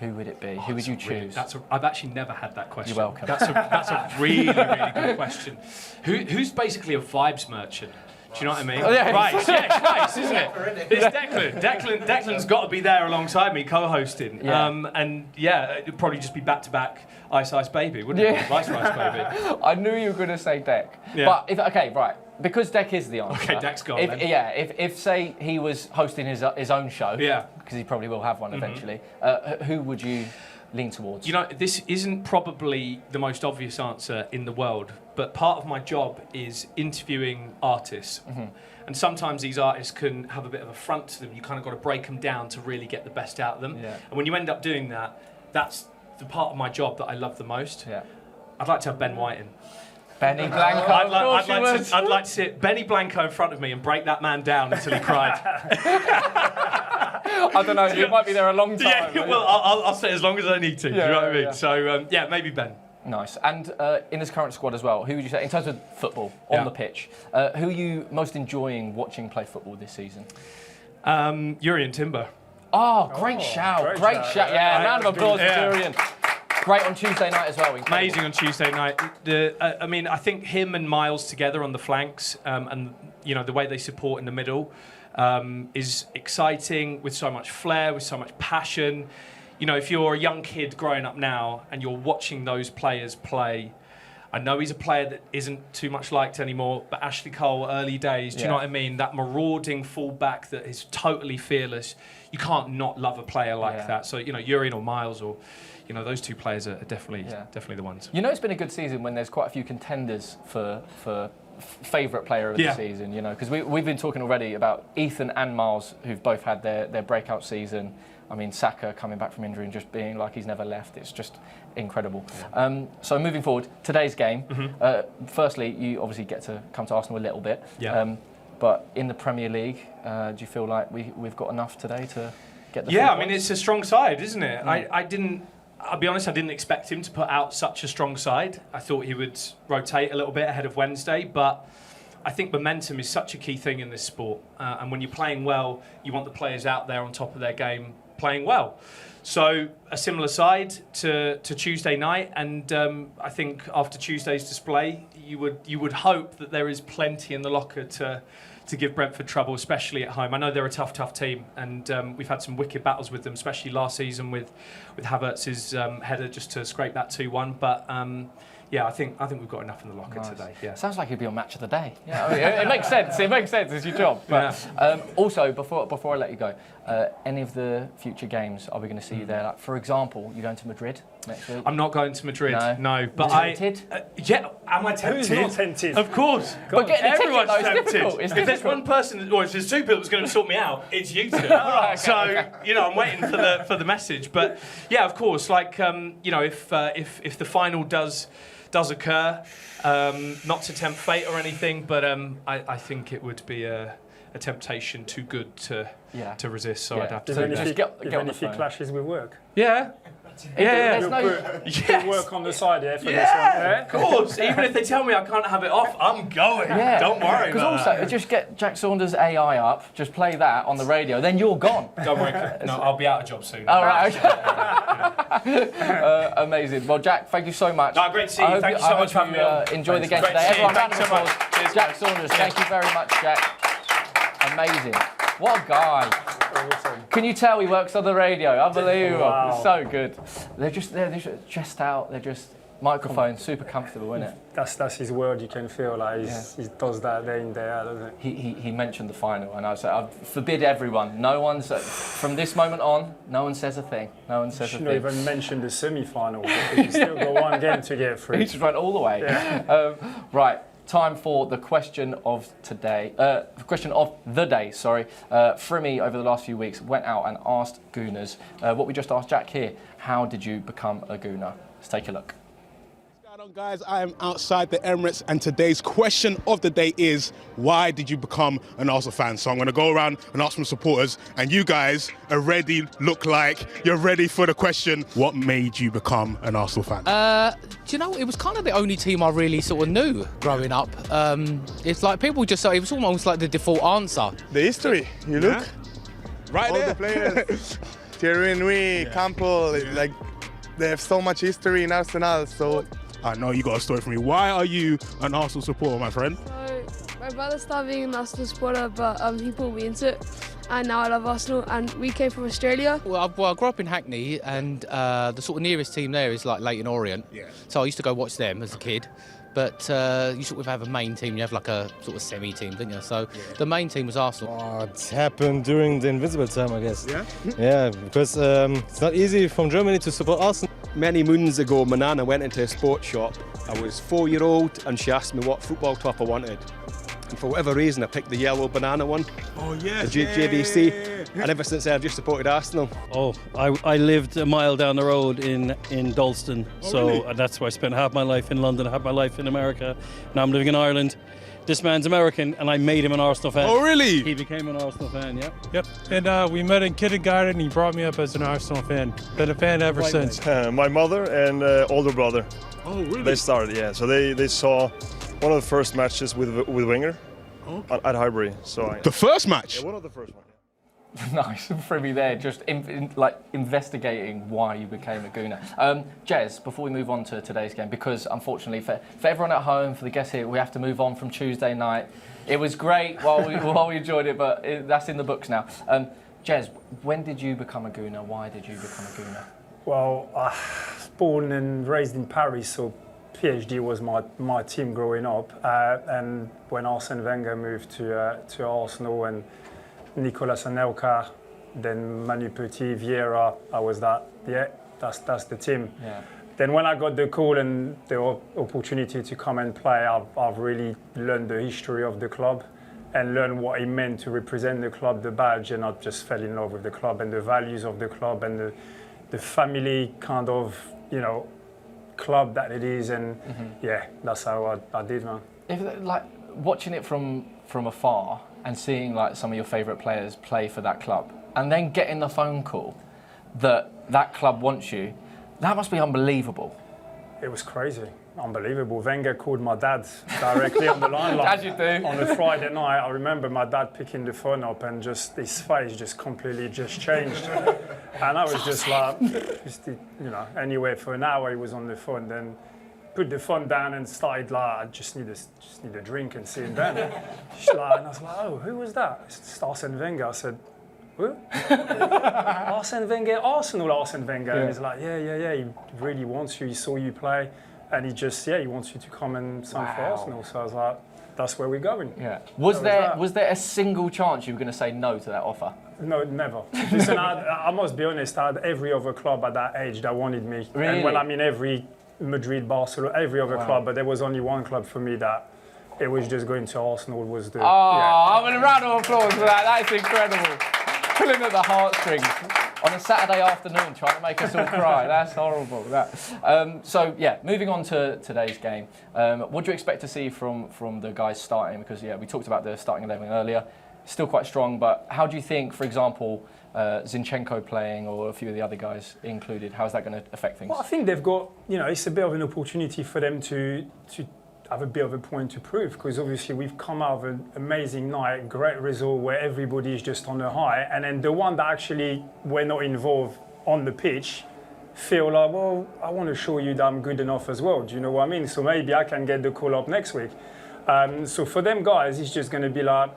Speaker 1: who would it be? Who would you choose?
Speaker 12: I've actually never had that question.
Speaker 1: You're welcome.
Speaker 12: That's a really good question. Who's basically a vibes merchant? Do you know what I mean?
Speaker 1: Oh, yeah.
Speaker 12: Rice, Rice, isn't it? It's Declan. Declan's got to be there alongside me, co-hosting.
Speaker 1: Yeah.
Speaker 12: And yeah, it'd probably just be back-to-back Ice Baby, wouldn't it? Rice Baby.
Speaker 1: I knew you were going to say Dec.
Speaker 12: Yeah.
Speaker 1: But because Dec is the answer.
Speaker 12: Okay, Dec's gone then.
Speaker 1: If say he was hosting his own show, because he probably will have one eventually, who would you lean towards?
Speaker 12: You know, this isn't probably the most obvious answer in the world, but part of my job is interviewing artists. And sometimes these artists can have a bit of a front to them. You kind of got to break them down to really get the best out of them.
Speaker 1: Yeah.
Speaker 12: And when you end up doing that, that's the part of my job that I love the most.
Speaker 1: Yeah.
Speaker 12: I'd like to have Ben White in.
Speaker 1: Benny Blanco.
Speaker 12: I'd like to sit Benny Blanco in front of me and break that man down until he cried.
Speaker 1: I don't know. You might be there a long time.
Speaker 12: Yeah, well, I'll sit as long as I need to. Do you know what I mean?
Speaker 1: Yeah.
Speaker 12: So maybe Ben.
Speaker 1: Nice. And in this current squad as well, who would you say, in terms of football on the pitch, who are you most enjoying watching play football this season?
Speaker 12: Yuri and Timber.
Speaker 1: Oh, great shout! Great shout! Yeah, round of applause for Yuri. Great on Tuesday night as well. Incredible.
Speaker 12: Amazing on Tuesday night. I mean, I think him and Miles together on the flanks, and you know the way they support in the middle, is exciting, with so much flair, with so much passion. You know, if you're a young kid growing up now and you're watching those players play, I know he's a player that isn't too much liked anymore, but Ashley Cole, early days, do you know what I mean? That marauding fullback that is totally fearless. You can't not love a player like that. So, you know, Yuri or Miles or, you know, those two players are definitely the ones.
Speaker 1: You know, it's been a good season when there's quite a few contenders for favourite player of the season, you know, because we've been talking already about Ethan and Miles, who've both had their breakout season. I mean, Saka coming back from injury and just being like he's never left. It's just incredible. So moving forward, today's game. Firstly, you obviously get to come to Arsenal a little bit.
Speaker 12: Yeah.
Speaker 1: But in the Premier League, do you feel like we've got enough today to get the?
Speaker 12: Yeah, I mean, it's a strong side, isn't it? I'll be honest, I didn't expect him to put out such a strong side. I thought he would rotate a little bit ahead of Wednesday, but I think momentum is such a key thing in this sport. And when you're playing well, you want the players out there on top of their game playing well. So a similar side to Tuesday night, and I think after Tuesday's display, you would hope that there is plenty in the locker to give Brentford trouble, especially at home. I know they're a tough team, and we've had some wicked battles with them, especially last season with Havertz's header just to scrape that 2-1. But yeah, I think we've got enough in the locker today. Yeah.
Speaker 1: Sounds like you'd be on Match of the Day. Yeah, I mean, it makes sense. It makes sense. It's your job. But also, before I let you go, any of the future games, are we going to see you there? Like, for example, you going to Madrid next week?
Speaker 12: I'm not going to Madrid. No, but
Speaker 1: tempted?
Speaker 12: Yeah, am I tempted?
Speaker 2: Who's not tempted?
Speaker 12: Of course.
Speaker 1: But getting a ticket,
Speaker 12: Everyone's
Speaker 1: though, it's
Speaker 12: tempted.
Speaker 1: difficult. It's
Speaker 12: if there's one person, or if there's two people that's going to sort me out, it's you two. So you know, I'm waiting for the message. But yeah, of course, like you know, if the final does occur, not to tempt fate or anything, but I think it would be a temptation too good to resist. So I'd have to
Speaker 2: Even
Speaker 12: do
Speaker 2: if
Speaker 12: that.
Speaker 2: even if it clashes with work.
Speaker 12: Yeah.
Speaker 2: You'll put work on the side, for this one.
Speaker 12: Of course. Even if they tell me I can't have it off, I'm going.
Speaker 1: Yeah.
Speaker 12: Don't worry.
Speaker 1: Because also, just get Jack Saunders' AI up, just play that on the radio, then you're gone.
Speaker 12: Don't worry. No, I'll be out of job soon.
Speaker 1: All right. Okay. Amazing. Well, Jack, thank you so much.
Speaker 12: No, great to see you. Thank you so much for having me on.
Speaker 1: Enjoy the game
Speaker 12: Great
Speaker 1: today.
Speaker 12: to see you.
Speaker 1: Everyone, round of
Speaker 12: Thanks so much.
Speaker 1: applause.
Speaker 12: Cheers,
Speaker 1: Jack
Speaker 12: guys.
Speaker 1: Saunders, thank you very much, Jack. Amazing. What a guy. Can you tell he works on the radio? Unbelievable.
Speaker 2: Wow.
Speaker 1: It's so good. They're just dressed out. They're just microphone, super comfortable, isn't it?
Speaker 2: That's his word. You can feel like he does that day in, day out, doesn't
Speaker 1: He mentioned the final, and I said, I forbid everyone. No one's from this moment on. No one says a thing. No one says a thing.
Speaker 2: Shouldn't even mention the semi-final because you still got one game to get through.
Speaker 1: He just went all the way.
Speaker 2: Yeah.
Speaker 1: Right. Time for the question of today. Question of the day. Sorry. Frimmy over the last few weeks went out and asked Gooners what we just asked Jack here. How did you become a Gooner? Let's take a look.
Speaker 13: Guys, I am outside the Emirates, and today's question of the day is, why did you become an Arsenal fan? So I'm going to go around and ask some supporters, and you guys already look like you're ready for the question. What made you become an Arsenal fan?
Speaker 14: Do you know, it was kind of the only team I really sort of knew growing up. It's like people just say, it was almost like the default answer.
Speaker 15: The history, you look.
Speaker 13: Right
Speaker 15: all
Speaker 13: there.
Speaker 15: the players. Thierry Henry, Campbell, like they have so much history in Arsenal, so...
Speaker 13: I know you got a story for me. Why are you an Arsenal supporter, my friend?
Speaker 16: So, my brother started being an Arsenal supporter, but he pulled me into it. And now I love Arsenal, and we came from Australia.
Speaker 14: Well, I grew up in Hackney, and the sort of nearest team there is like Leyton Orient.
Speaker 13: Yeah.
Speaker 14: So I used to go watch them as a kid. But you sort of have a main team, you have like a sort of semi-team, don't you? So the main team was Arsenal.
Speaker 17: Oh, it happened during the Invincible time, I guess.
Speaker 13: Yeah?
Speaker 17: Yeah, because it's not easy from Germany to support Arsenal.
Speaker 18: Many moons ago, my nana went into a sports shop. I was 4-year-old and she asked me what football top I wanted. And for whatever reason, I picked the yellow banana one.
Speaker 13: Oh, yes.
Speaker 18: The JVC. And ever since then, I've just supported Arsenal.
Speaker 19: Oh, I lived a mile down the road in Dalston.
Speaker 13: Oh,
Speaker 19: so
Speaker 13: really?
Speaker 19: That's where I spent half my life in London, half my life in America. Now I'm living in Ireland. This man's American, and I made him an Arsenal fan.
Speaker 13: Oh, really?
Speaker 19: He became an Arsenal fan, yeah.
Speaker 20: Yep, and we met in kindergarten. He brought me up as an Arsenal fan. Been a fan ever since.
Speaker 15: My mother and older brother.
Speaker 13: Oh, really?
Speaker 15: They started, yeah. So they saw one of the first matches with Wenger at Highbury. So
Speaker 13: the first match?
Speaker 15: Yeah, one of the first ones.
Speaker 1: Nice, Frimmy there, just investigating why you became a Gooner. Jez, before we move on to today's game, because unfortunately for everyone at home, for the guests here, we have to move on from Tuesday night. It was great while we enjoyed it, but that's in the books now. Jez, when did you become a Gooner? Why did you become a Gooner?
Speaker 2: Well, I was born and raised in Paris, so PSG was my team growing up. And when Arsene Wenger moved to Arsenal and Nicolas Anelka, then Manu Petit, Vieira, I was that. Yeah, that's the team.
Speaker 1: Yeah.
Speaker 2: Then when I got the call and the opportunity to come and play, I've really learned the history of the club and learn what it meant to represent the club, the badge, and I just fell in love with the club and the values of the club and the family kind of, club that it is. And yeah, that's how I did, man.
Speaker 1: If like watching it from afar and seeing like some of your favourite players play for that club, and then getting the phone call that club wants you, that must be unbelievable.
Speaker 2: It was crazy, unbelievable. Wenger called my dad directly on the line.
Speaker 1: As you do.
Speaker 2: On a Friday night, I remember my dad picking the phone up and just his face just completely changed. And I was just like, anyway, for an hour he was on the phone, then put the phone down and started like, I just need a drink and see him then. And I was like, oh, who was that? It's Arsene Wenger. I said, who? Arsene Wenger, Arsene Wenger. Yeah. And he's like, yeah, he really wants you, he saw you play, and he wants you to come and sign for Arsenal. So I was like, that's where we're going.
Speaker 1: Yeah. Was there a single chance you were going to say no to that offer?
Speaker 2: No, never. Listen, I must be honest, I had every other club at that age that wanted me.
Speaker 1: Really?
Speaker 2: And well, I mean every Madrid, Barcelona, every other club, but there was only one club for me that it was just going to Arsenal was the...
Speaker 1: I'm going to round of applause for that. That's incredible. Pulling at the heartstrings on a Saturday afternoon, trying to make us all cry. That's horrible. Moving on to today's game. What do you expect to see from the guys starting? Because we talked about the starting 11 earlier. Still quite strong, but how do you think, for example, Zinchenko playing or a few of the other guys included, how is that going to affect things?
Speaker 2: Well, I think they've got, it's a bit of an opportunity for them to have a bit of a point to prove, because obviously we've come out of an amazing night, great result where everybody is just on a high, and then the one that actually were not involved on the pitch feel like, well, I want to show you that I'm good enough as well. Do you know what I mean? So maybe I can get the call up next week. So for them guys, it's just going to be like,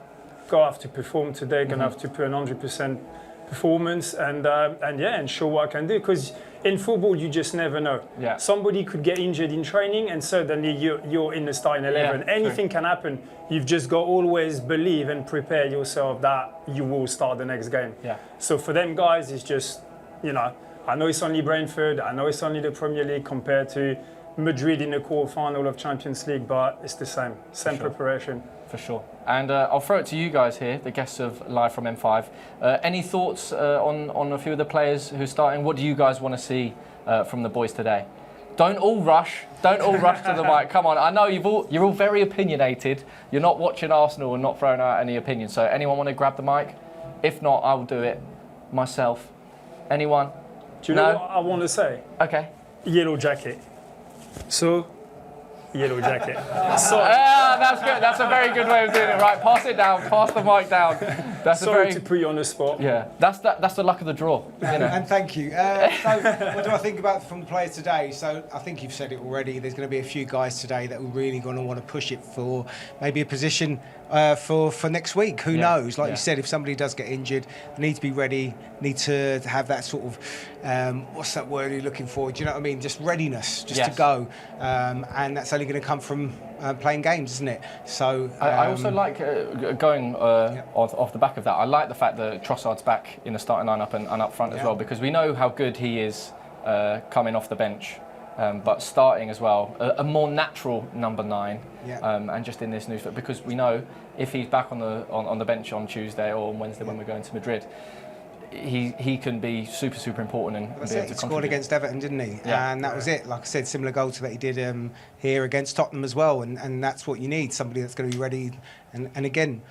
Speaker 2: go have to perform today, going to have to put an 100% performance and show what I can do, because in football you just never know.
Speaker 1: Yeah.
Speaker 2: Somebody could get injured in training and suddenly you're in the starting 11. Anything can happen. You've just got to always believe and prepare yourself that you will start the next game.
Speaker 1: Yeah.
Speaker 2: So for them guys, it's just, I know it's only Brentford, I know it's only the Premier League compared to Madrid in the quarter-final of Champions League, but it's the same preparation.
Speaker 1: For sure. And I'll throw it to you guys here, the guests of Live from M5. Any thoughts on a few of the players who are starting? What do you guys want to see from the boys today? Don't all rush to the mic. Come on, I know you're all very opinionated. You're not watching Arsenal and not throwing out any opinions. So anyone want to grab the mic? If not, I'll do it myself. Anyone?
Speaker 2: Do you know what I want to say?
Speaker 1: Okay.
Speaker 2: Yellow jacket. So, yellow jacket.
Speaker 1: That's good. That's a very good way of doing it. Right, pass it down. Pass the mic down. That's
Speaker 2: Sorry to put you on the spot.
Speaker 1: Yeah, that's the luck of the draw.
Speaker 21: And thank you. So, what do I think about from the players today? So, I think you've said it already. There's going to be a few guys today that are really going to want to push it for maybe a position for next week. Who knows? Like you said, if somebody does get injured, they need to be ready. Need to have that sort of what's that word you're looking for? Do you know what I mean? Just readiness, just to go. And that's only going to come from playing games, isn't it? So
Speaker 1: I also like going off the back of that. I like the fact that Trossard's back in the starting lineup and up front as well, because we know how good he is coming off the bench, but starting as well, a more natural number 9, and just in this new fit, because we know if he's back on the bench on Tuesday or on Wednesday when we're going to Madrid, he can be super important and
Speaker 21: that's
Speaker 1: be able
Speaker 21: it.
Speaker 1: to
Speaker 21: He scored against Everton, didn't he?
Speaker 1: Yeah.
Speaker 21: And that was it. Like I said, similar goal to that he did here against Tottenham as well. And that's what you need, somebody that's going to be ready. And again,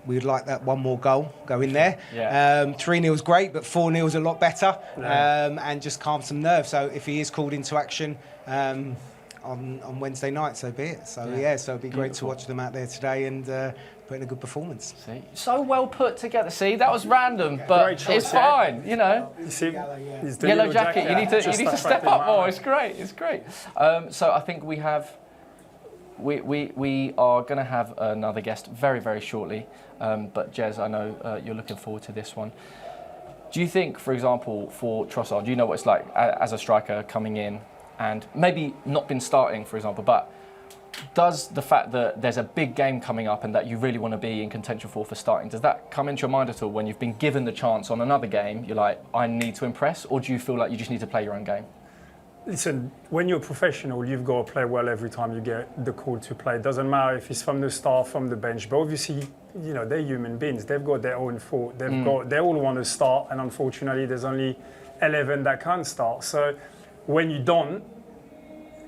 Speaker 21: we'd like that one more goal go in there. 3-0 is great, but 4-0 is a lot better, and just calm some nerves. So if he is called into action on Wednesday night, so be it. So so it'd be great to watch them out there today and put in a good performance.
Speaker 1: See, so well put together. See, that was random, but
Speaker 2: choice,
Speaker 1: it's fine. You know,
Speaker 2: yellow
Speaker 1: jacket. You need to step up more. It's great. It's great. So I think we are going to have another guest very shortly. But Jez, I know you're looking forward to this one. Do you think, for example, for Trossard, do you know what it's like as a striker coming in and maybe not been starting, for example, but does the fact that there's a big game coming up and that you really want to be in contention for starting, does that come into your mind at all when you've been given the chance on another game? You're like, I need to impress, or do you feel like you just need to play your own game?
Speaker 2: listen, when you're a professional, you've got to play well every time you get the call to play. It doesn't matter if it's from the start, from the bench, but obviously, you know, they're human beings. They've got their own thought. They all want to start, and unfortunately, there's only 11 that can start. So when you don't,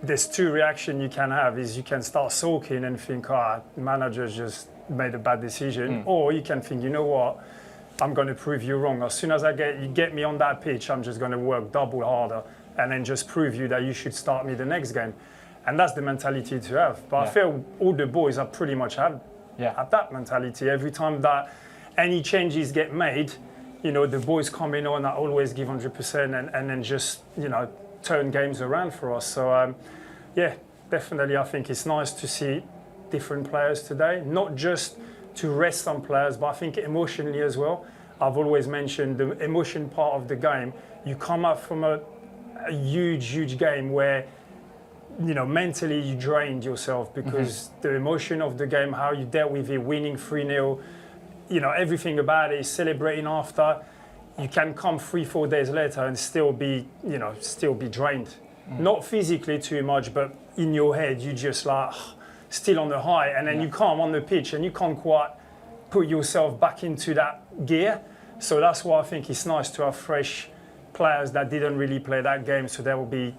Speaker 2: there's two reactions you can have. Is you can start sulking and think, manager's just made a bad decision, or you can think, you know what, I'm going to prove you wrong. As soon as you get me on that pitch, I'm just going to work double harder and then just prove you that you should start me the next game. And that's the mentality to have. But I feel all the boys are pretty much have that mentality. Every time that any changes get made, you know, the boys coming on, I always give 100% and then just, you know, turn games around for us. So, definitely I think it's nice to see different players today, not just to rest some players, but I think emotionally as well. I've always mentioned the emotion part of the game. You come up from a huge game where, you know, mentally you drained yourself because the emotion of the game, how you dealt with it, winning 3-0, you know, everything about it, celebrating after. You can come 3-4 days later and still be drained. Not physically too much, but in your head, you just like still on the high, and then you come on the pitch and you can't quite put yourself back into that gear. So that's why I think it's nice to have fresh players that didn't really play that game, so they'll be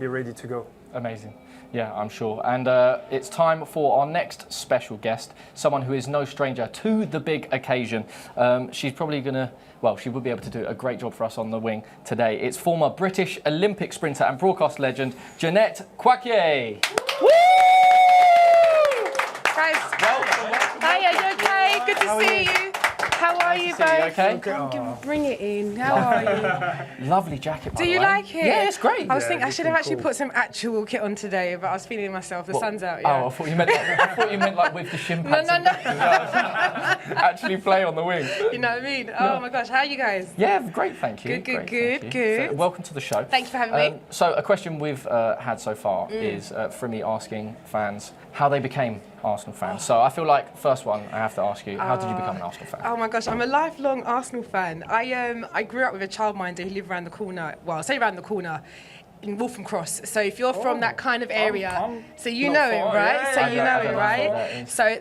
Speaker 2: ready to go.
Speaker 1: Amazing. Yeah, I'm sure. And it's time for our next special guest, someone who is no stranger to the big occasion. She's probably she will be able to do a great job for us on the wing today. It's former British Olympic sprinter and broadcast legend, Janette Kwakye.
Speaker 3: Woo! Guys, hi, are you okay? Good to see you. How are you both?
Speaker 1: Okay?
Speaker 3: Bring it in. How are you?
Speaker 1: Lovely jacket, by
Speaker 3: Do
Speaker 1: the
Speaker 3: you
Speaker 1: way.
Speaker 3: like it?
Speaker 1: Yeah, it's great.
Speaker 3: I was thinking I should have actually put some actual kit on today, but I was feeling myself. The sun's out. Yeah.
Speaker 1: Oh, I thought you meant like with the shin pads.
Speaker 3: No.
Speaker 1: Actually play on the wing.
Speaker 3: You know what I mean? Oh my gosh, how are you guys?
Speaker 1: Yeah, great, thank you.
Speaker 3: Good.
Speaker 1: So, welcome to the show.
Speaker 3: Thank you for having me.
Speaker 1: So a question we've had so far is from me asking fans how they became Arsenal fans. So I feel like first one I have to ask you, how did you become an Arsenal fan?
Speaker 3: Oh my gosh, I'm a lifelong Arsenal fan. I grew up with a childminder who lived around the corner. Well, I say around the corner. In Waltham Cross. So if you're from that kind of area, so you know it, right? So you know it, right? So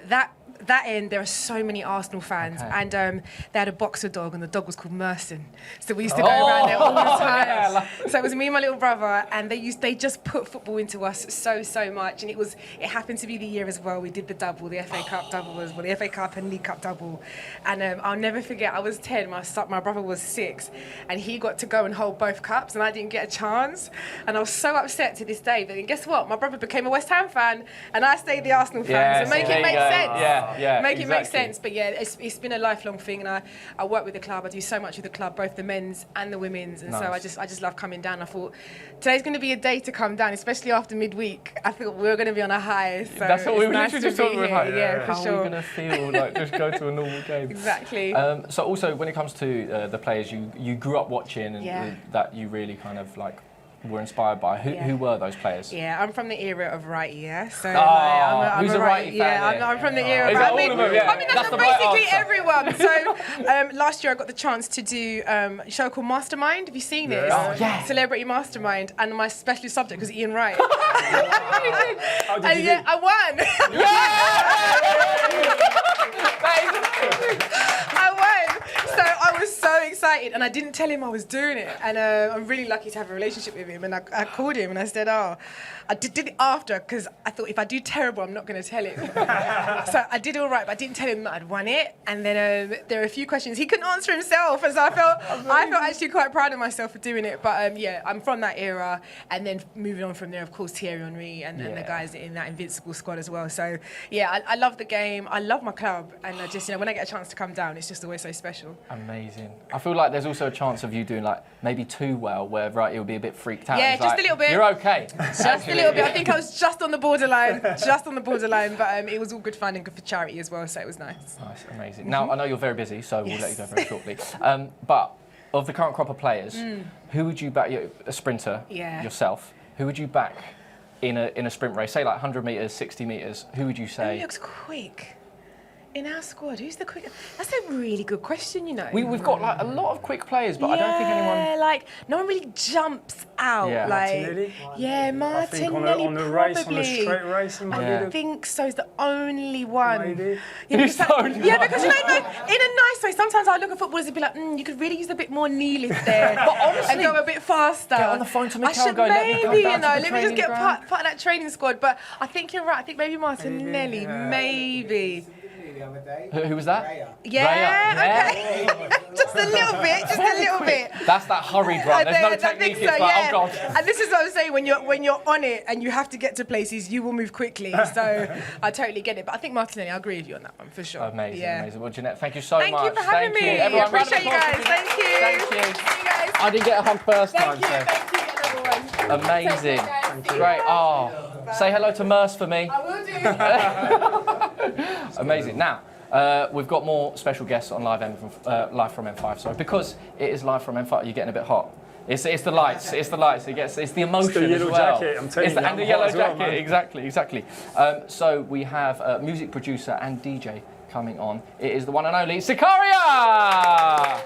Speaker 3: that end, there are so many Arsenal fans, and they had a boxer dog, and the dog was called Merson. So we used to go around there all the time. So it was me and my little brother, and they just put football into us so much. And it happened to be the year as well. We did the double, the FA Cup double as well, the FA Cup and League Cup double. And I'll never forget, I was 10, my brother was 6, and he got to go and hold both cups, and I didn't get a chance. And I was so upset to this day. But then guess what? My brother became a West Ham fan, and I stayed the Arsenal fan. So make it make sense. Make it make sense. But yeah, it's been a lifelong thing, and I work with the club. I do so much with the club, both the men's and the women's, and so I just love coming down. I thought today's going to be a day to come down, especially after midweek. I thought we were going to be on a high. So
Speaker 1: that's what we were
Speaker 3: nice
Speaker 1: literally just talking about.
Speaker 3: Yeah, for
Speaker 1: how
Speaker 3: sure.
Speaker 1: are we going to feel like just go to a normal game?
Speaker 3: Exactly.
Speaker 1: So also when it comes to the players you grew up watching and that you really kind of like were inspired by, who were those players?
Speaker 3: Yeah, I'm from the era of Wright, So
Speaker 1: I'm
Speaker 3: a
Speaker 1: Wright fan?
Speaker 3: Yeah, I'm from the era.
Speaker 1: All of them? Yeah.
Speaker 3: I mean, that's basically everyone. So last year I got the chance to do a show called Mastermind. Have you seen it?
Speaker 1: Oh, yeah.
Speaker 3: Celebrity Mastermind, and my specialist subject was Ian Wright.
Speaker 2: How did you do?
Speaker 3: I won. I won. So I was so excited, and I didn't tell him I was doing it. And I'm really lucky to have a relationship with him. And I called him and I said, I did it after, because I thought if I do terrible, I'm not going to tell him. So I did all right, but I didn't tell him that I'd won it. And then there were a few questions he couldn't answer himself, and so I felt actually quite proud of myself for doing it. But I'm from that era, and then moving on from there, of course, Thierry Henry and the guys in that invincible squad as well. So I love the game. I love my club, and I just when I get a chance to come down, it's just always so special.
Speaker 1: Amazing. I feel like there's also a chance of you doing like maybe too well, where he'll be a bit freaked out.
Speaker 3: Yeah,
Speaker 1: He's
Speaker 3: just
Speaker 1: like,
Speaker 3: a little bit.
Speaker 1: You're okay.
Speaker 3: Just a little bit. I think I was just on the borderline, but it was all good fun and good for charity as well, so it was nice.
Speaker 1: Nice, amazing. Now, I know you're very busy, so we'll let you go very shortly. But of the current crop of players, who would you back, a sprinter yourself, who would you back in a sprint race, say like 100 metres, 60 metres, who would you say?
Speaker 3: Who looks quick? In our squad, who's the quick? That's a really good question, you know.
Speaker 1: We've got like a lot of quick players, but I don't think anyone.
Speaker 3: Yeah, like no one really jumps out.
Speaker 1: Yeah.
Speaker 3: Like,
Speaker 2: Martinelli?
Speaker 3: yeah, Martinelli.
Speaker 2: I think on the race, on the straight race, he might be
Speaker 3: I
Speaker 2: the-
Speaker 3: think so. He's the only one.
Speaker 2: Maybe.
Speaker 3: Yeah, because, because you know, no, in a nice way. Sometimes I look at footballers and be like, you could really use a bit more knee lift there,
Speaker 1: But honestly,
Speaker 3: and go a bit faster.
Speaker 1: Get on the phone to
Speaker 3: I
Speaker 1: Mikel,
Speaker 3: should
Speaker 1: go, let me go
Speaker 3: maybe,
Speaker 1: down
Speaker 3: you
Speaker 1: to
Speaker 3: know,
Speaker 1: the
Speaker 3: let me just
Speaker 1: training
Speaker 3: get
Speaker 1: ground.
Speaker 3: part of that training squad. But I think you're right. I think maybe Martinelli, maybe.
Speaker 1: Who was that?
Speaker 3: Yeah,
Speaker 1: Raya.
Speaker 3: okay. Just a little bit, just a little bit.
Speaker 1: That's that hurried run. There's no
Speaker 3: I
Speaker 1: technique.
Speaker 3: think so,
Speaker 1: It's like,
Speaker 3: yeah.
Speaker 1: oh god.
Speaker 3: And this is what I'm saying. When you're on it and you have to get to places, you will move quickly. So I totally get it. But I think Martinelli, I agree with you on that one for sure.
Speaker 1: Amazing,
Speaker 3: Yeah.
Speaker 1: amazing. Well, Jeanette, thank you so
Speaker 3: Thank
Speaker 1: much.
Speaker 3: you for having
Speaker 1: Thank
Speaker 3: me.
Speaker 1: you. Everyone,
Speaker 3: Appreciate you
Speaker 1: round of
Speaker 3: guys.
Speaker 1: applause.
Speaker 3: Thank you.
Speaker 1: Thank you.
Speaker 3: See you guys.
Speaker 1: I didn't get a hug first
Speaker 3: Thank
Speaker 1: time,
Speaker 3: you.
Speaker 1: so.
Speaker 3: Thank you. Get another one.
Speaker 1: Amazing.
Speaker 3: Take care, guys.
Speaker 1: Great. Oh, say hello to Merce for me.
Speaker 3: I will do.
Speaker 1: Amazing. Now, we've got more special guests on live from M5. Sorry, because it is live from M5. You're getting a bit hot. It's the lights. It's the lights. It's the emotion
Speaker 2: It's the yellow
Speaker 1: as well.
Speaker 2: jacket, I'm telling you,
Speaker 1: and
Speaker 2: I'm
Speaker 1: the
Speaker 2: hot
Speaker 1: yellow
Speaker 2: as well,
Speaker 1: jacket.
Speaker 2: man.
Speaker 1: Exactly. So we have music producer and DJ coming on. It is the one and only Sakaria.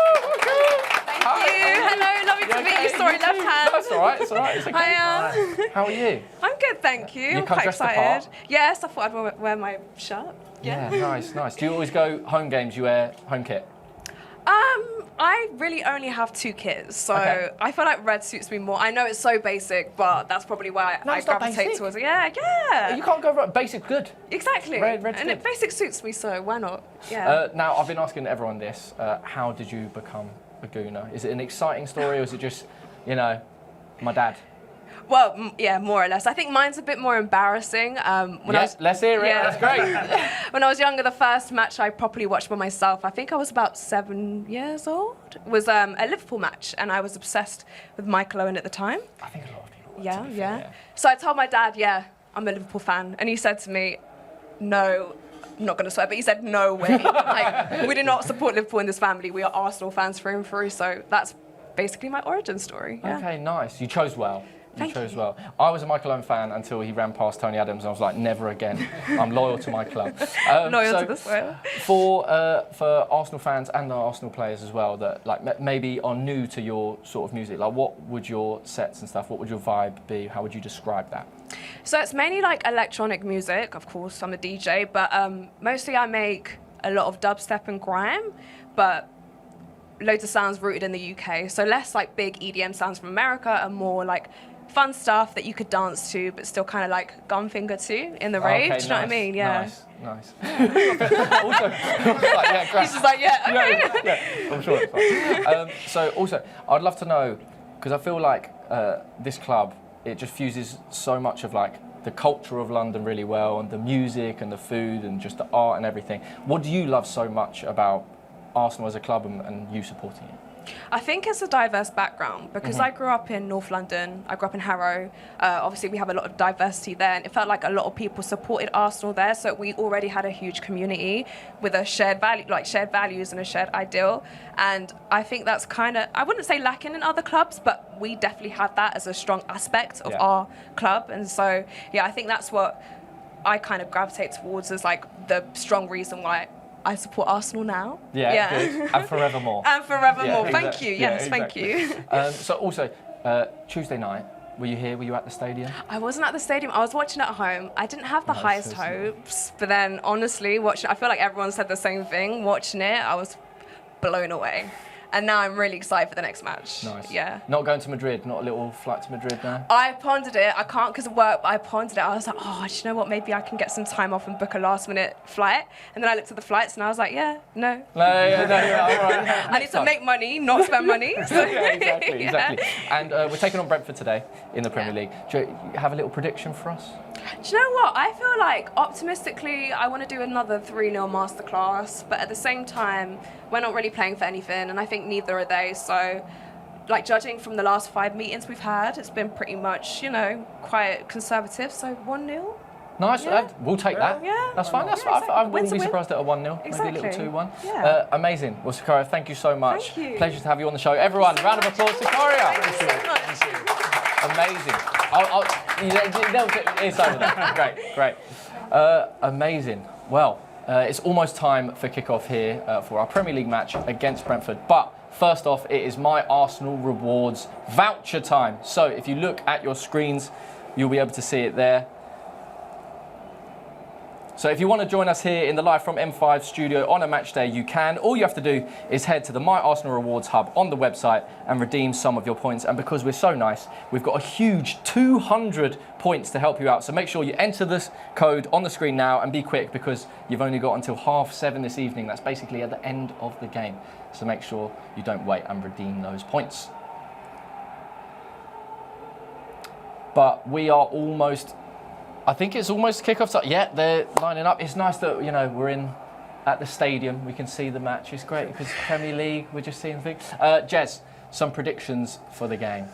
Speaker 4: Thank you. Hello, lovely to meet you. Sorry, left hand.
Speaker 1: That's all right. It's all right. It's okay.
Speaker 4: Hiya.
Speaker 1: How are you?
Speaker 4: I'm good, thank you.
Speaker 1: You
Speaker 4: I'm
Speaker 1: come
Speaker 4: quite
Speaker 1: dressed the
Speaker 4: excited.
Speaker 1: part?
Speaker 4: Yes, I thought I'd wear my shirt.
Speaker 1: Yeah, nice. Do you always go home games? You wear home kit?
Speaker 4: I really only have 2 kids, so
Speaker 1: Okay.
Speaker 4: I feel like red suits me more. I know it's so basic, but that's probably why
Speaker 1: No,
Speaker 4: I
Speaker 1: it's not
Speaker 4: gravitate
Speaker 1: basic.
Speaker 4: towards it. Yeah.
Speaker 1: You can't go right. Basic good.
Speaker 4: Exactly.
Speaker 1: Red's
Speaker 4: and
Speaker 1: good.
Speaker 4: it basic suits me, so why not? Yeah.
Speaker 1: Now, I've been asking everyone this. How did you become a Gooner? Is it an exciting story, or is it just, my dad?
Speaker 4: Well, yeah, more or less. I think mine's a bit more embarrassing.
Speaker 1: Let's hear it.
Speaker 4: Yeah.
Speaker 1: That's great.
Speaker 4: When I was younger, the first match I properly watched by myself, I think I was about 7 years old, was a Liverpool match, and I was obsessed with Michael Owen at the time.
Speaker 1: I think a lot of people were,
Speaker 4: Yeah. So I told my dad, I'm a Liverpool fan, and he said to me, no, I'm not going to swear, but he said, no way. Like, we do not support Liverpool in this family. We are Arsenal fans through and through, so that's basically my origin story. Yeah.
Speaker 1: Okay, nice. You chose well.
Speaker 4: Thank
Speaker 1: chose
Speaker 4: you.
Speaker 1: well. I was a Michael Owen fan until he ran past Tony Adams, and I was like, never again. I'm loyal to my club.
Speaker 4: Loyal to the soil.
Speaker 1: For Arsenal fans and the Arsenal players as well that maybe are new to your sort of music, like what would your sets and stuff, what would your vibe be? How would you describe that?
Speaker 4: So it's mainly like electronic music, of course, I'm a DJ, but mostly I make a lot of dubstep and grime, but loads of sounds rooted in the UK. So less like big EDM sounds from America and more like fun stuff that you could dance to, but still kind of like gun finger to in the rave.
Speaker 1: Okay,
Speaker 4: Do you know what I mean? Yeah.
Speaker 1: Nice. Also, great.
Speaker 4: He's just like, okay.
Speaker 1: Yeah, I'm sure it's fine. So also, I'd love to know, because I feel like this club, it just fuses so much of like the culture of London really well, and the music and the food and just the art and everything. What do you love so much about Arsenal as a club and you supporting it?
Speaker 4: I think it's a diverse background because I grew up in North London. I grew up in Harrow. Obviously, we have a lot of diversity there, and it felt like a lot of people supported Arsenal there. So we already had a huge community with a shared value, like shared values and a shared ideal. And I think that's kind of, I wouldn't say lacking in other clubs, but we definitely have that as a strong aspect of our club. And so, I think that's what I kind of gravitate towards as like the strong reason why I support Arsenal now.
Speaker 1: Yeah. Good. And forevermore.
Speaker 4: And forevermore.
Speaker 1: Yeah,
Speaker 4: Thank you. Yes,
Speaker 1: exactly.
Speaker 4: thank you.
Speaker 1: So also, Tuesday night, were you here? Were you at the stadium?
Speaker 4: I wasn't at the stadium. I was watching at home. I didn't have the highest hopes, but then honestly, watching, I feel like everyone said the same thing. Watching it, I was blown away. And now I'm really excited for the next match.
Speaker 1: Nice.
Speaker 4: Yeah.
Speaker 1: Not going to Madrid, not a little flight to Madrid now?
Speaker 4: I pondered it. I can't because of work, but I pondered it. I was like, do you know what? Maybe I can get some time off and book a last minute flight. And then I looked at the flights and I was like, no.
Speaker 1: No, all right.
Speaker 4: I need to make money, not spend money. So,
Speaker 1: Exactly. And we're taking on Brentford today in the Premier League. Do you have a little prediction for us?
Speaker 4: Do you know what? I feel like optimistically, I want to do another 3-0 masterclass, but at the same time, we're not really playing for anything, and I think neither are they. So, like judging from the last 5 meetings we've had, it's been pretty much, quite conservative. So 1-0.
Speaker 1: Nice. We'll take that.
Speaker 4: Yeah.
Speaker 1: That's fine. That's
Speaker 4: exactly.
Speaker 1: I wouldn't be
Speaker 4: Win-to-win.
Speaker 1: surprised at a 1-0.
Speaker 4: Exactly.
Speaker 1: Maybe a little 2-1.
Speaker 4: Yeah.
Speaker 1: Amazing. Well, Sakaria, thank you so much.
Speaker 4: Thank you.
Speaker 1: Pleasure to have you on the show. Everyone, round of applause, Sakaria.
Speaker 4: Thank you so much.
Speaker 1: Amazing. It's over there. Great. Amazing. Well, it's almost time for kick-off here for our Premier League match against Brentford. But first off, it is my Arsenal Rewards voucher time. So if you look at your screens, you'll be able to see it there. So if you want to join us here in the Live from M5 studio on a match day, you can. All you have to do is head to the My Arsenal Rewards hub on the website and redeem some of your points. And because we're so nice, we've got a huge 200 points to help you out. So make sure you enter this code on the screen now and be quick, because you've only got until 7:30 this evening. That's basically at the end of the game. So make sure you don't wait and redeem those points. But we are almost... I think it's almost kick-off time. Yeah, they're lining up. It's nice that, you know, we're in at the stadium. We can see the match. It's great because Premier League, we're just seeing things. Jez, some predictions for the game?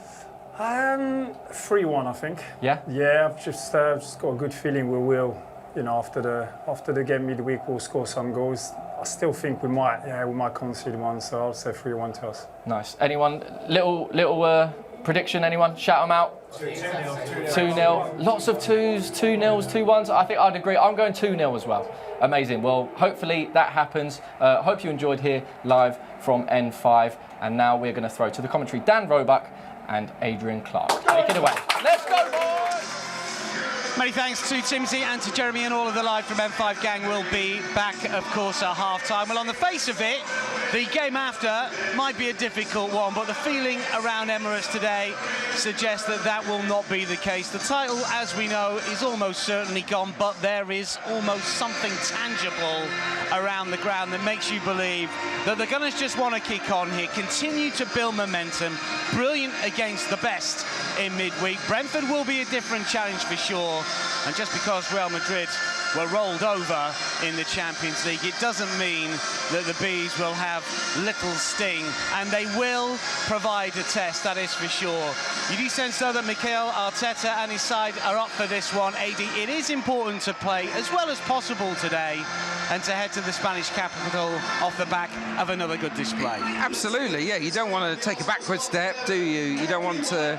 Speaker 2: 3-1, I think.
Speaker 1: Yeah?
Speaker 2: Yeah, I've just got a good feeling we will, you know, after the game midweek, we'll score some goals. I still think we might concede one, so I'll say 3-1 to us. Nice.
Speaker 1: Anyone, little prediction, anyone? Shout them out. 2-0. Lots of 2s, 2-0s, 2-1s. I think I'd agree. I'm going 2-0 as well. Amazing. Well, hopefully that happens. Hope you enjoyed here live from N5. And now we're going to throw to the commentary Dan Roebuck and Adrian Clark. Take it away. Let's go, boys!
Speaker 7: Many thanks to Timsy and to Jeremy, and all of the Live from M5 gang will be back, of course, at half-time. Well, on the face of it, the game after might be a difficult one, but the feeling around Emirates today suggests that that will not be the case. The title, as we know, is almost certainly gone, but there is almost something tangible around the ground that makes you believe that the Gunners just want to kick on here, continue to build momentum. Brilliant against the best in midweek. Brentford will be a different challenge for sure, and just because Real Madrid were rolled over in the Champions League, it doesn't mean that the Bees will have little sting, and they will provide a test, that is for sure. You do sense, though, that Mikel Arteta and his side are up for this one, AD. It is important to play as well as possible today and to head to the Spanish capital off the back of another good display.
Speaker 11: Absolutely, yeah. You don't want to take a backward step, do you? You don't want to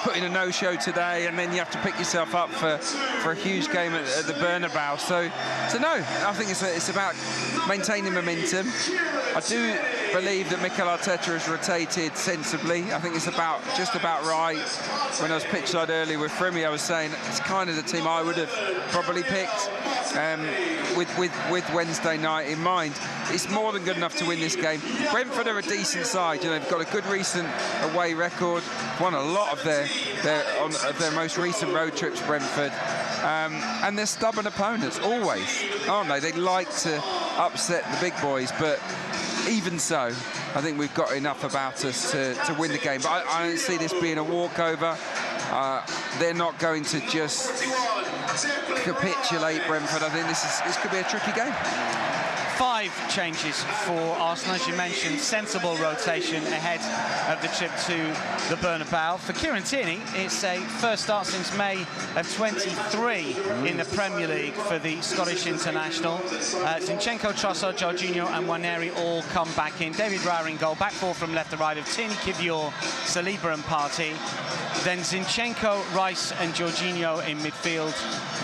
Speaker 11: put in a no-show today and then you have to pick yourself up for a huge game at the Bernabeu. So no, I think it's about maintaining momentum. I do believe that Mikel Arteta has rotated sensibly. I think it's just about right. When I was pitchside earlier with Fremy, I was saying it's kind of the team I would have probably picked with Wednesday night in mind. It's more than good enough to win this game. Brentford are a decent side. You know, they've got a good recent away record. Won a lot of their most recent road trips, Brentford. And they're stubborn opponents, always, aren't they? They like to upset the big boys, but even so, I think we've got enough about us to win the game. But I don't see this being a walkover. They're not going to just capitulate, Brentford. I think this could be a tricky game.
Speaker 7: 5 changes for Arsenal, as you mentioned. Sensible rotation ahead of the trip to the Bernabeu. For Kieran Tierney, it's a first start since May of 23 in the Premier League for the Scottish international. Zinchenko, Trossard, Jorginho and Nwaneri all come back in. David Raya in goal. Back 4 from left to right of Tierney, Kivior, Saliba and Partey. Then Zinchenko, Rice and Jorginho in midfield,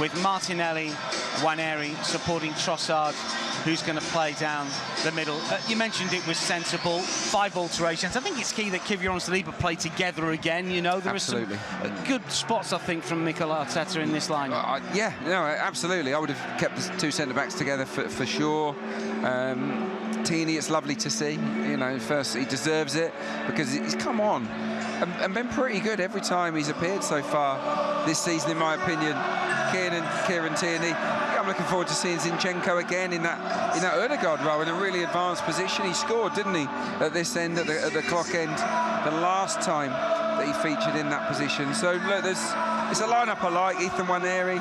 Speaker 7: with Martinelli, Nwaneri supporting Trossard, who's going to play down the middle. You mentioned it was sensible. 5 alterations. I think it's key that Kivior and Saliba play together again. You know, there are some good spots, I think, from Mikel Arteta in this line.
Speaker 11: Yeah, no, absolutely. I would have kept the 2 centre-backs together for sure. Tierney, it's lovely to see. You know, first, he deserves it because he's come on and been pretty good every time he's appeared so far this season, in my opinion. Kieran Tierney. I'm looking forward to seeing Zinchenko again in that Ødegaard role in a really advanced position. He scored, didn't he, at this end, at the clock end, the last time that he featured in that position. So look, it's a lineup I like. Ethan Nwaneri,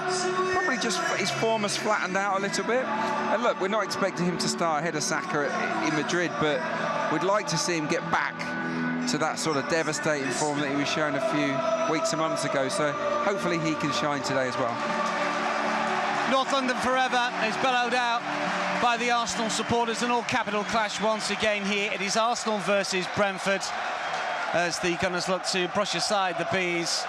Speaker 11: probably just his form has flattened out a little bit. And look, we're not expecting him to start ahead of Saka in Madrid, but we'd like to see him get back to that sort of devastating form that he was showing a few weeks and months ago. So hopefully he can shine today as well.
Speaker 7: North London forever is bellowed out by the Arsenal supporters. An all-capital clash once again here. It is Arsenal versus Brentford as the Gunners look to brush aside the Bees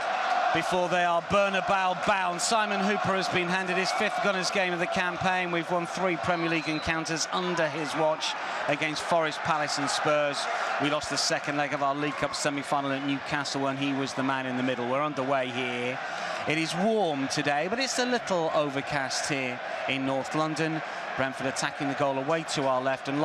Speaker 7: before they are Bernabeu bound. Simon Hooper has been handed his 5th Gunners game of the campaign. We've won 3 Premier League encounters under his watch against Forest, Palace and Spurs. We lost the 2nd leg of our League Cup semi-final at Newcastle when he was the man in the middle. We're underway here. It is warm today, but it's a little overcast here in North London. Brentford attacking the goal away to our left, and